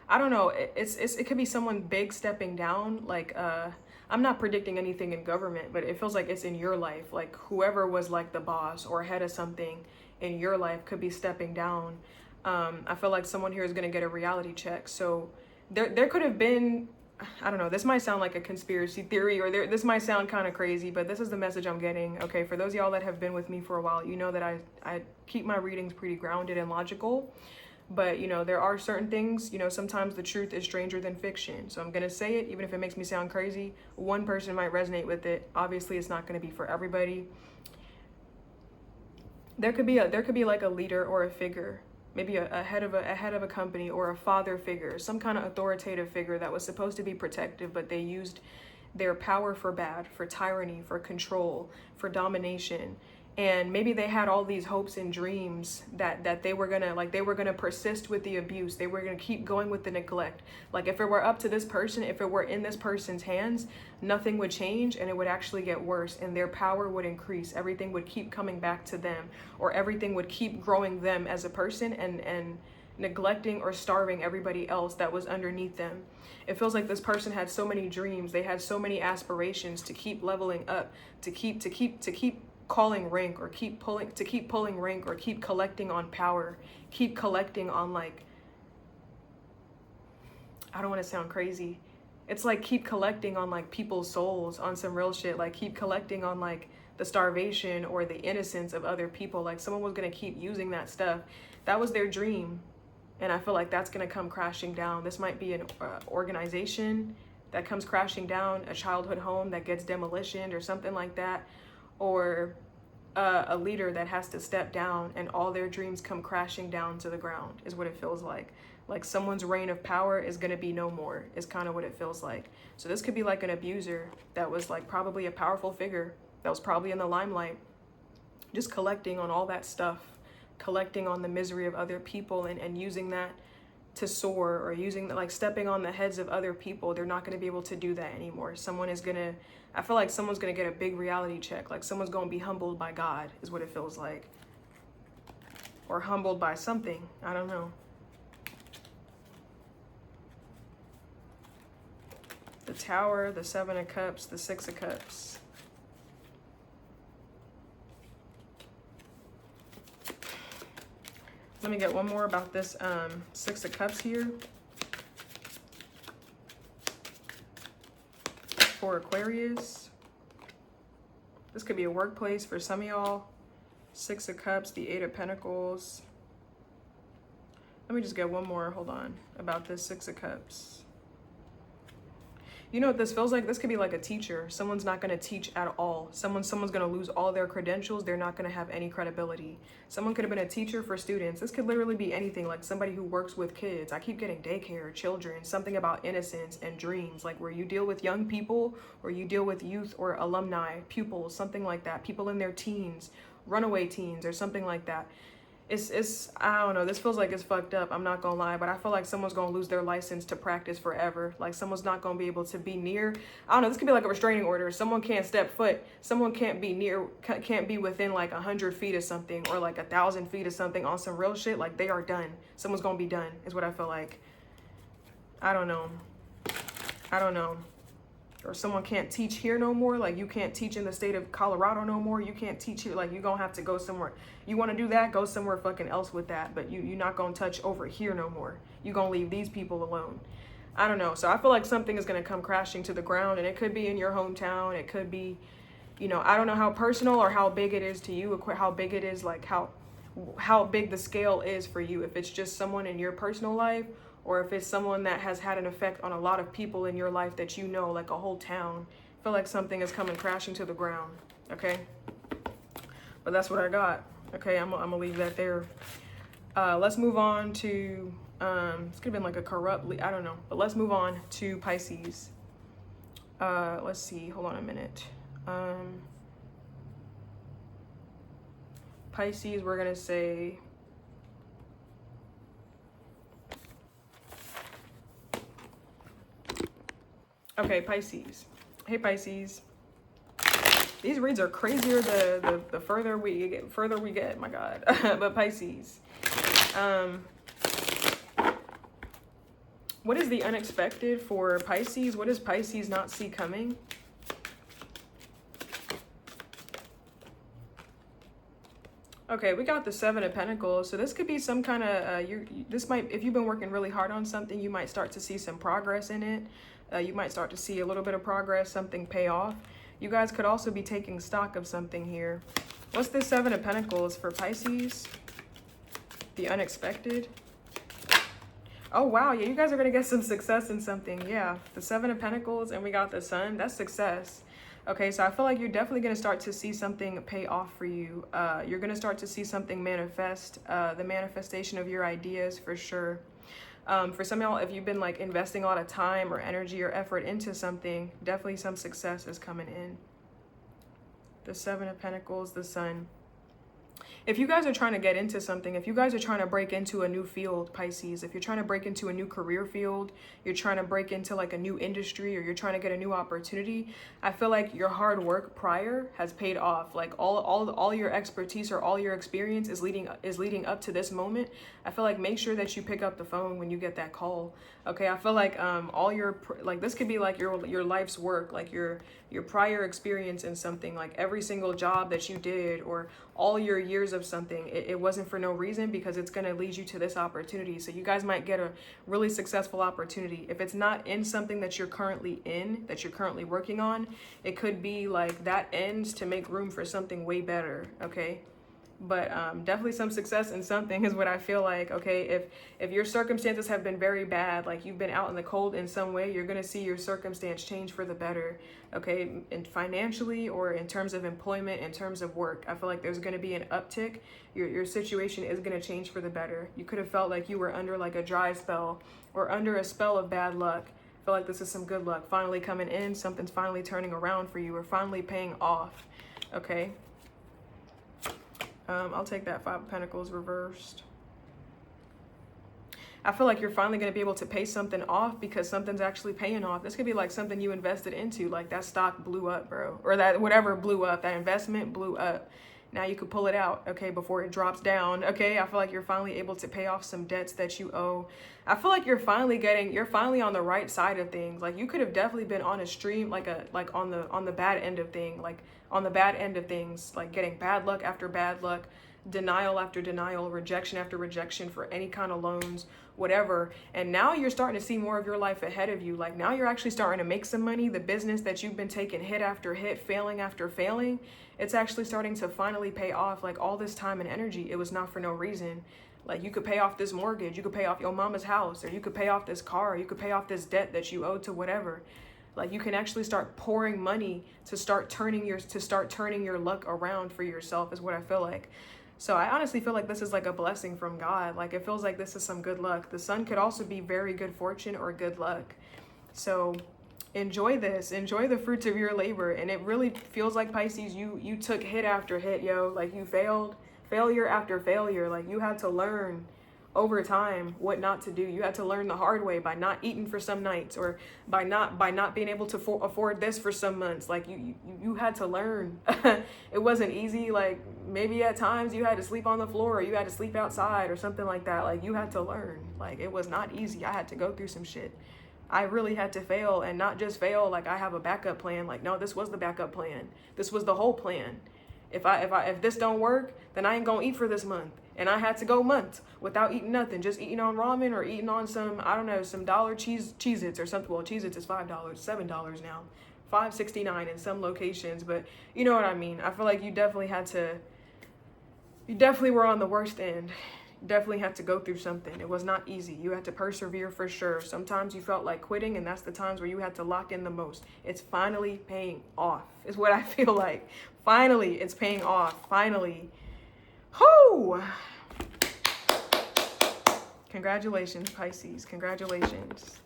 I don't know. It could be someone big stepping down. Like, I'm not predicting anything in government, but it feels like it's in your life. Like whoever was like the boss or head of something in your life could be stepping down. I feel like someone here is going to get a reality check. So there could have been, I don't know, this might sound like a conspiracy theory, or this might sound kind of crazy, but this is the message I'm getting. Okay, for those of y'all that have been with me for a while, you know that I keep my readings pretty grounded and logical. But, you know, there are certain things, you know, sometimes the truth is stranger than fiction. So I'm going to say it, even if it makes me sound crazy. One person might resonate with it. Obviously, it's not going to be for everybody. There could be like a leader or a figure, maybe a head of a company, or a father figure, some kind of authoritative figure that was supposed to be protective, but they used their power for bad, for tyranny, for control, for domination. And maybe they had all these hopes and dreams that they were gonna persist with the abuse. They were gonna keep going with the neglect. Like if it were up to this person, if it were in this person's hands, nothing would change and it would actually get worse, and their power would increase. Everything would keep coming back to them, or everything would keep growing them as a person and neglecting or starving everybody else that was underneath them. It feels like this person had so many dreams. They had so many aspirations to keep leveling up, to keep calling rank, or keep pulling rank, or keep collecting on power, keep collecting on, like, I don't want to sound crazy, it's like keep collecting on like people's souls, on some real shit, like keep collecting on like the starvation or the innocence of other people. Like someone was going to keep using that stuff. That was their dream, and I feel like that's going to come crashing down. This might be an organization that comes crashing down, a childhood home that gets demolitioned or something like that, or a leader that has to step down and all their dreams come crashing down to the ground, is what it feels like. Like someone's reign of power is going to be no more, is kind of what it feels like. So this could be like an abuser that was like probably a powerful figure that was probably in the limelight, just collecting on all that stuff, collecting on the misery of other people, and using that to soar, or using like stepping on the heads of other people. They're not going to be able to do that anymore. I feel like someone's going to get a big reality check. Like someone's going to be humbled by God, is what it feels like. Or humbled by something. I don't know. The Tower, the Seven of Cups, the Six of Cups. Let me get one more about this Six of Cups here. For Aquarius. This could be a workplace for some of y'all. Six of Cups, the Eight of Pentacles. Let me just get one more, hold on, about this Six of Cups. You know what this feels like? This could be like a teacher. Someone's not going to teach at all. Someone's going to lose all their credentials. They're not going to have any credibility. Someone could have been a teacher for students. This could literally be anything, like somebody who works with kids. I keep getting daycare, children, something about innocence and dreams, like where you deal with young people, or you deal with youth or alumni, pupils, something like that. People in their teens, runaway teens, or something like that. It's I don't know, this feels like it's fucked up, I'm not gonna lie, but I feel like someone's gonna lose their license to practice forever. Like someone's not gonna be able to be near, I don't know, this could be like a restraining order. Someone can't step foot, someone can't be within like 100 feet of something, or like 1,000 feet of something on some real shit. Like they are done. Someone's gonna be done, is what I feel like. I don't know. Or someone can't teach here no more. Like you can't teach in the state of Colorado no more. You can't teach here. Like you're gonna have to go somewhere. You want to do that, go somewhere fucking else with that. But you're not gonna touch over here no more. You're gonna leave these people alone. I don't know. So I feel like something is gonna come crashing to the ground, and it could be in your hometown. It could be, you know, I don't know how personal or how big it is to you, how big it is, like how big the scale is for you. If it's just someone in your personal life, or if it's someone that has had an effect on a lot of people in your life that you know, like a whole town. I feel like something is coming crashing to the ground, okay? But that's what I got, okay? I'm gonna leave that there. Let's move on to, this could have been like a corrupt, I don't know. But let's move on to Pisces. Let's see, hold on a minute. Pisces, we're gonna say, Okay, Pisces. Hey, Pisces. These reads are crazier the further we get, my God. But Pisces. What is the unexpected for Pisces? What does Pisces not see coming? Okay, we got the Seven of Pentacles. So this could be some kind of, if you've been working really hard on something, you might start to see some progress in it. You might start to see a little bit of progress, something pay off. You guys could also be taking stock of something here. What's the Seven of Pentacles for Pisces? The unexpected. Oh, wow. Yeah, you guys are going to get some success in something. Yeah, the Seven of Pentacles and we got the Sun. That's success. Okay, so I feel like you're definitely going to start to see something pay off for you. You're going to start to see something manifest, the manifestation of your ideas for sure. For some of y'all, if you've been like investing a lot of time or energy or effort into something, definitely some success is coming in. The Seven of Pentacles, the Sun. If you guys are trying to get into something, if you guys are trying to break into a new field, Pisces, if you're trying to break into a new career field, you're trying to break into like a new industry, or you're trying to get a new opportunity, I feel like your hard work prior has paid off. Like all your expertise or all your experience is leading up to this moment. I feel like make sure that you pick up the phone when you get that call. Okay, I feel like all your this could be like your life's work, like your prior experience in something, like every single job that you did or all your years of something, it wasn't for no reason, because it's going to lead you to this opportunity. So you guys might get a really successful opportunity. If it's not in something that you're currently in, that you're currently working on, it could be like that ends to make room for something way better. Okay. But definitely some success in something is what I feel like. Okay, if your circumstances have been very bad, like you've been out in the cold in some way, you're going to see your circumstance change for the better. Okay, and financially or in terms of employment, in terms of work, I feel like there's going to be an uptick. Your situation is going to change for the better. You could have felt like you were under like a dry spell or under a spell of bad luck. I feel like this is some good luck finally coming in. Something's finally turning around for you, or finally paying off. Okay. I'll take that Five of Pentacles reversed. I feel like you're finally going to be able to pay something off because something's actually paying off. This could be like something you invested into, like that stock blew up, bro. Or that whatever blew up, that investment blew up. Now you could pull it out, okay, before it drops down, okay? I feel like you're finally able to pay off some debts that you owe. I feel like you're finally on the right side of things. Like you could have definitely been on a stream, like on the bad end of things, like getting bad luck after bad luck, denial after denial, rejection after rejection for any kind of loans, whatever. And now you're starting to see more of your life ahead of you. Like now you're actually starting to make some money. The business that you've been taking hit after hit, failing after failing, it's actually starting to finally pay off. Like all this time and energy, it was not for no reason. Like you could pay off this mortgage, you could pay off your mama's house, or you could pay off this car, or you could pay off this debt that you owe to whatever. Like you can actually start pouring money to start turning your luck around for yourself is what I feel like. So I honestly feel like this is like a blessing from God. Like it feels like this is some good luck. The Sun could also be very good fortune or good luck. So enjoy this, enjoy the fruits of your labor. And it really feels like, Pisces, you took hit after hit, yo. Like you failed, failure after failure. Like you had to learn over time what not to do. You had to learn the hard way by not eating for some nights, or by not being able to afford this for some months. Like you had to learn. It wasn't easy. Like maybe at times you had to sleep on the floor, or you had to sleep outside or something like that. Like you had to learn. Like it was not easy. I had to go through some shit. I really had to fail, and not just fail like I have a backup plan. Like no, this was the backup plan. This was the whole plan. If this don't work, then I ain't gonna eat for this month. And I had to go months without eating nothing, just eating on ramen or eating on some, I don't know, some $1 Cheez-Its or something. Well, Cheez-Its is $5, $7 now, $5.69 in some locations. But you know what I mean? I feel like you definitely were on the worst end. You definitely had to go through something. It was not easy. You had to persevere for sure. Sometimes you felt like quitting, and that's the times where you had to lock in the most. It's finally paying off, is what I feel like. Finally, it's paying off. Finally. Whoo! Congratulations, Pisces. Congratulations.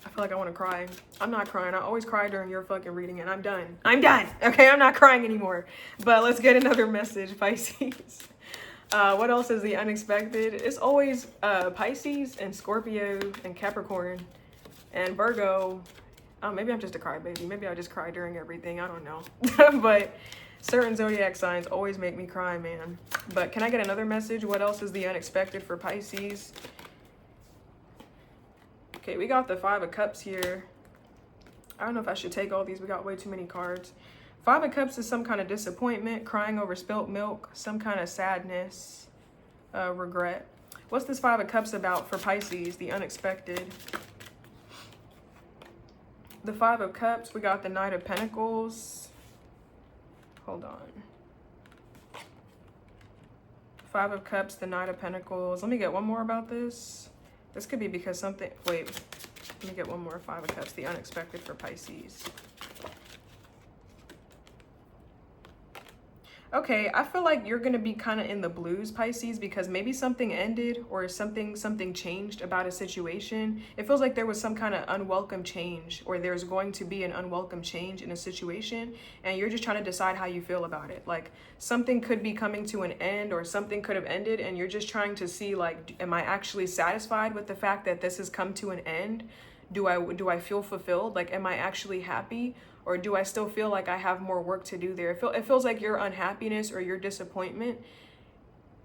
I feel like I want to cry. I'm not crying. I always cry during your fucking reading, and I'm done. I'm done. Okay, I'm not crying anymore. But let's get another message, Pisces. What else is the unexpected? It's always Pisces and Scorpio and Capricorn and Virgo Oh, maybe I'm just a crybaby. Maybe I just cry during everything. I don't know. But certain zodiac signs always make me cry, man. But can I get another message? What else is the unexpected for Pisces? Okay, we got the 5 of Cups here. I don't know if I should take all these. We got way too many cards. 5 of Cups is some kind of disappointment, crying over spilt milk, some kind of sadness, regret. What's this 5 of Cups about for Pisces, the unexpected? The 5 of Cups, we got the Knight of Pentacles. Hold on. 5 of Cups, the Knight of Pentacles. Let me get one more about this. This could be because something, wait, let me get one more. 5 of Cups, the unexpected for Pisces. Okay, I feel like you're going to be kind of in the blues, Pisces, because maybe something ended or something changed about a situation. It feels like there was some kind of unwelcome change, or there's going to be an unwelcome change in a situation, and you're just trying to decide how you feel about it. Like something could be coming to an end, or something could have ended, and you're just trying to see, like, am I actually satisfied with the fact that this has come to an end? Do I feel fulfilled? Like, am I actually happy? Or do I still feel like I have more work to do there? It feels like your unhappiness or your disappointment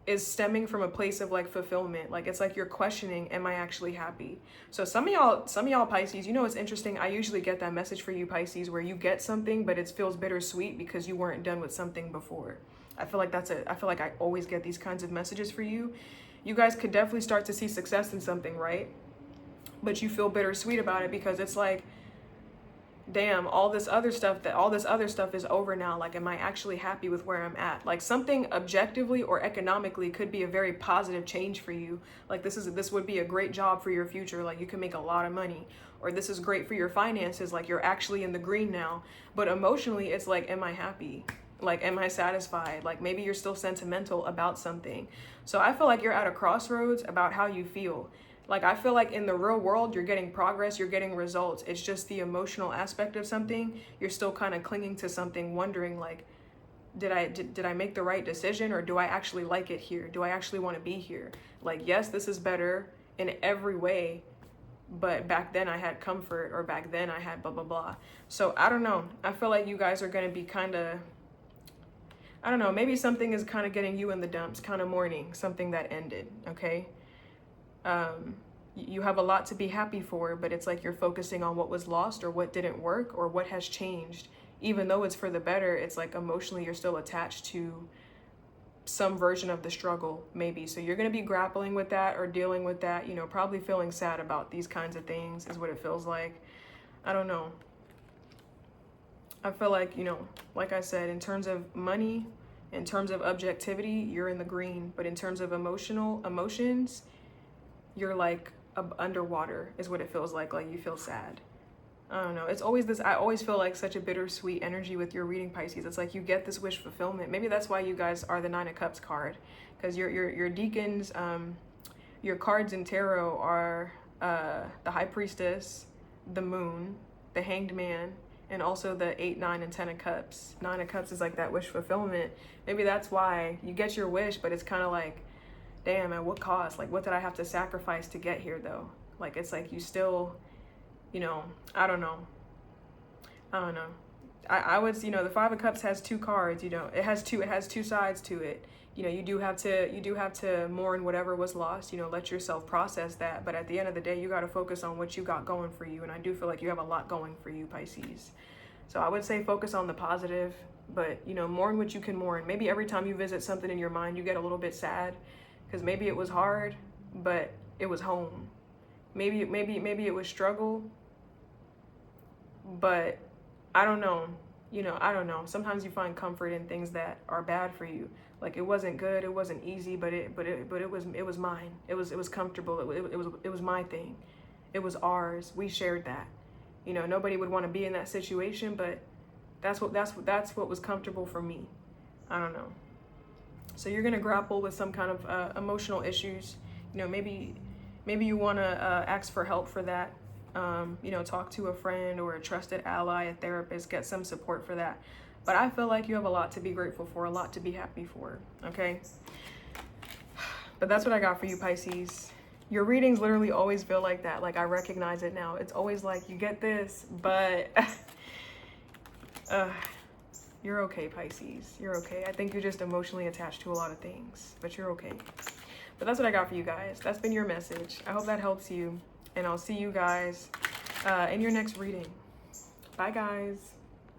is stemming from a place of like fulfillment. Like it's like you're questioning, am I actually happy? So some of y'all Pisces, you know, it's interesting. I usually get that message for you Pisces where you get something, but it feels bittersweet because you weren't done with something before. I feel like I always get these kinds of messages for you. You guys could definitely start to see success in something, right? But you feel bittersweet about it because it's like, damn, all this other stuff is over now. Like, am I actually happy with where I'm at? Like something objectively or economically could be a very positive change for you. Like this would be a great job for your future. Like you can make a lot of money, or this is great for your finances. Like you're actually in the green now. But emotionally, it's like, am I happy? Like, am I satisfied? Like maybe you're still sentimental about something. So I feel like you're at a crossroads about how you feel. Like, I feel like in the real world, you're getting progress, you're getting results. It's just the emotional aspect of something. You're still kind of clinging to something, wondering like, did I make the right decision, or do I actually like it here? Do I actually want to be here? Like, yes, this is better in every way, but back then I had comfort, or back then I had blah, blah, blah. So I don't know. I feel like you guys are going to be kind of, I don't know, maybe something is kind of getting you in the dumps, kind of mourning something that ended, okay? You have a lot to be happy for, but it's like you're focusing on what was lost or what didn't work or what has changed. Even though it's for the better, it's like emotionally you're still attached to some version of the struggle, maybe. So you're going to be grappling with that or dealing with that, you know, probably feeling sad about these kinds of things is what it feels like. I don't know. I feel like, you know, like I said, in terms of money, in terms of objectivity, you're in the green. But in terms of emotions, you're like underwater is what it feels like you feel sad. I don't know. It's always this, I always feel like such a bittersweet energy with your reading, Pisces. It's like you get this wish fulfillment. Maybe that's why you guys are the 9 of Cups card, because your deacons, your cards in tarot are the High Priestess, the Moon, the Hanged Man, and also the 8, 9, and 10 of Cups. 9 of Cups is like that wish fulfillment. Maybe that's why you get your wish, but it's kind of like, damn, at what cost? Like, what did I have to sacrifice to get here, though? Like, it's like you still, you know, I don't know. I would, you know, the 5 of Cups has 2 cards, you know, it has two sides to it. You know, you do have to mourn whatever was lost, you know, let yourself process that. But at the end of the day, you got to focus on what you got going for you. And I do feel like you have a lot going for you, Pisces. So I would say focus on the positive, but, you know, mourn what you can mourn. Maybe every time you visit something in your mind, you get a little bit sad. Because maybe it was hard, but it was home. Maybe it was struggle, but I don't know. You know, I don't know. Sometimes you find comfort in things that are bad for you. Like, it wasn't good, it wasn't easy, but it was mine. It was comfortable. It was my thing. It was ours. We shared that. You know, nobody would want to be in that situation, but that's what was comfortable for me. I don't know. So you're going to grapple with some kind of emotional issues. You know, maybe you want to ask for help for that. You know, talk to a friend or a trusted ally, a therapist, get some support for that. But I feel like you have a lot to be grateful for, a lot to be happy for, okay? But that's what I got for you, Pisces. Your readings literally always feel like that. Like, I recognize it now. It's always like, you get this, but you're okay, Pisces. You're okay. I think you're just emotionally attached to a lot of things, but you're okay. But that's what I got for you guys. That's been your message. I hope that helps you, and I'll see you guys in your next reading. Bye, guys.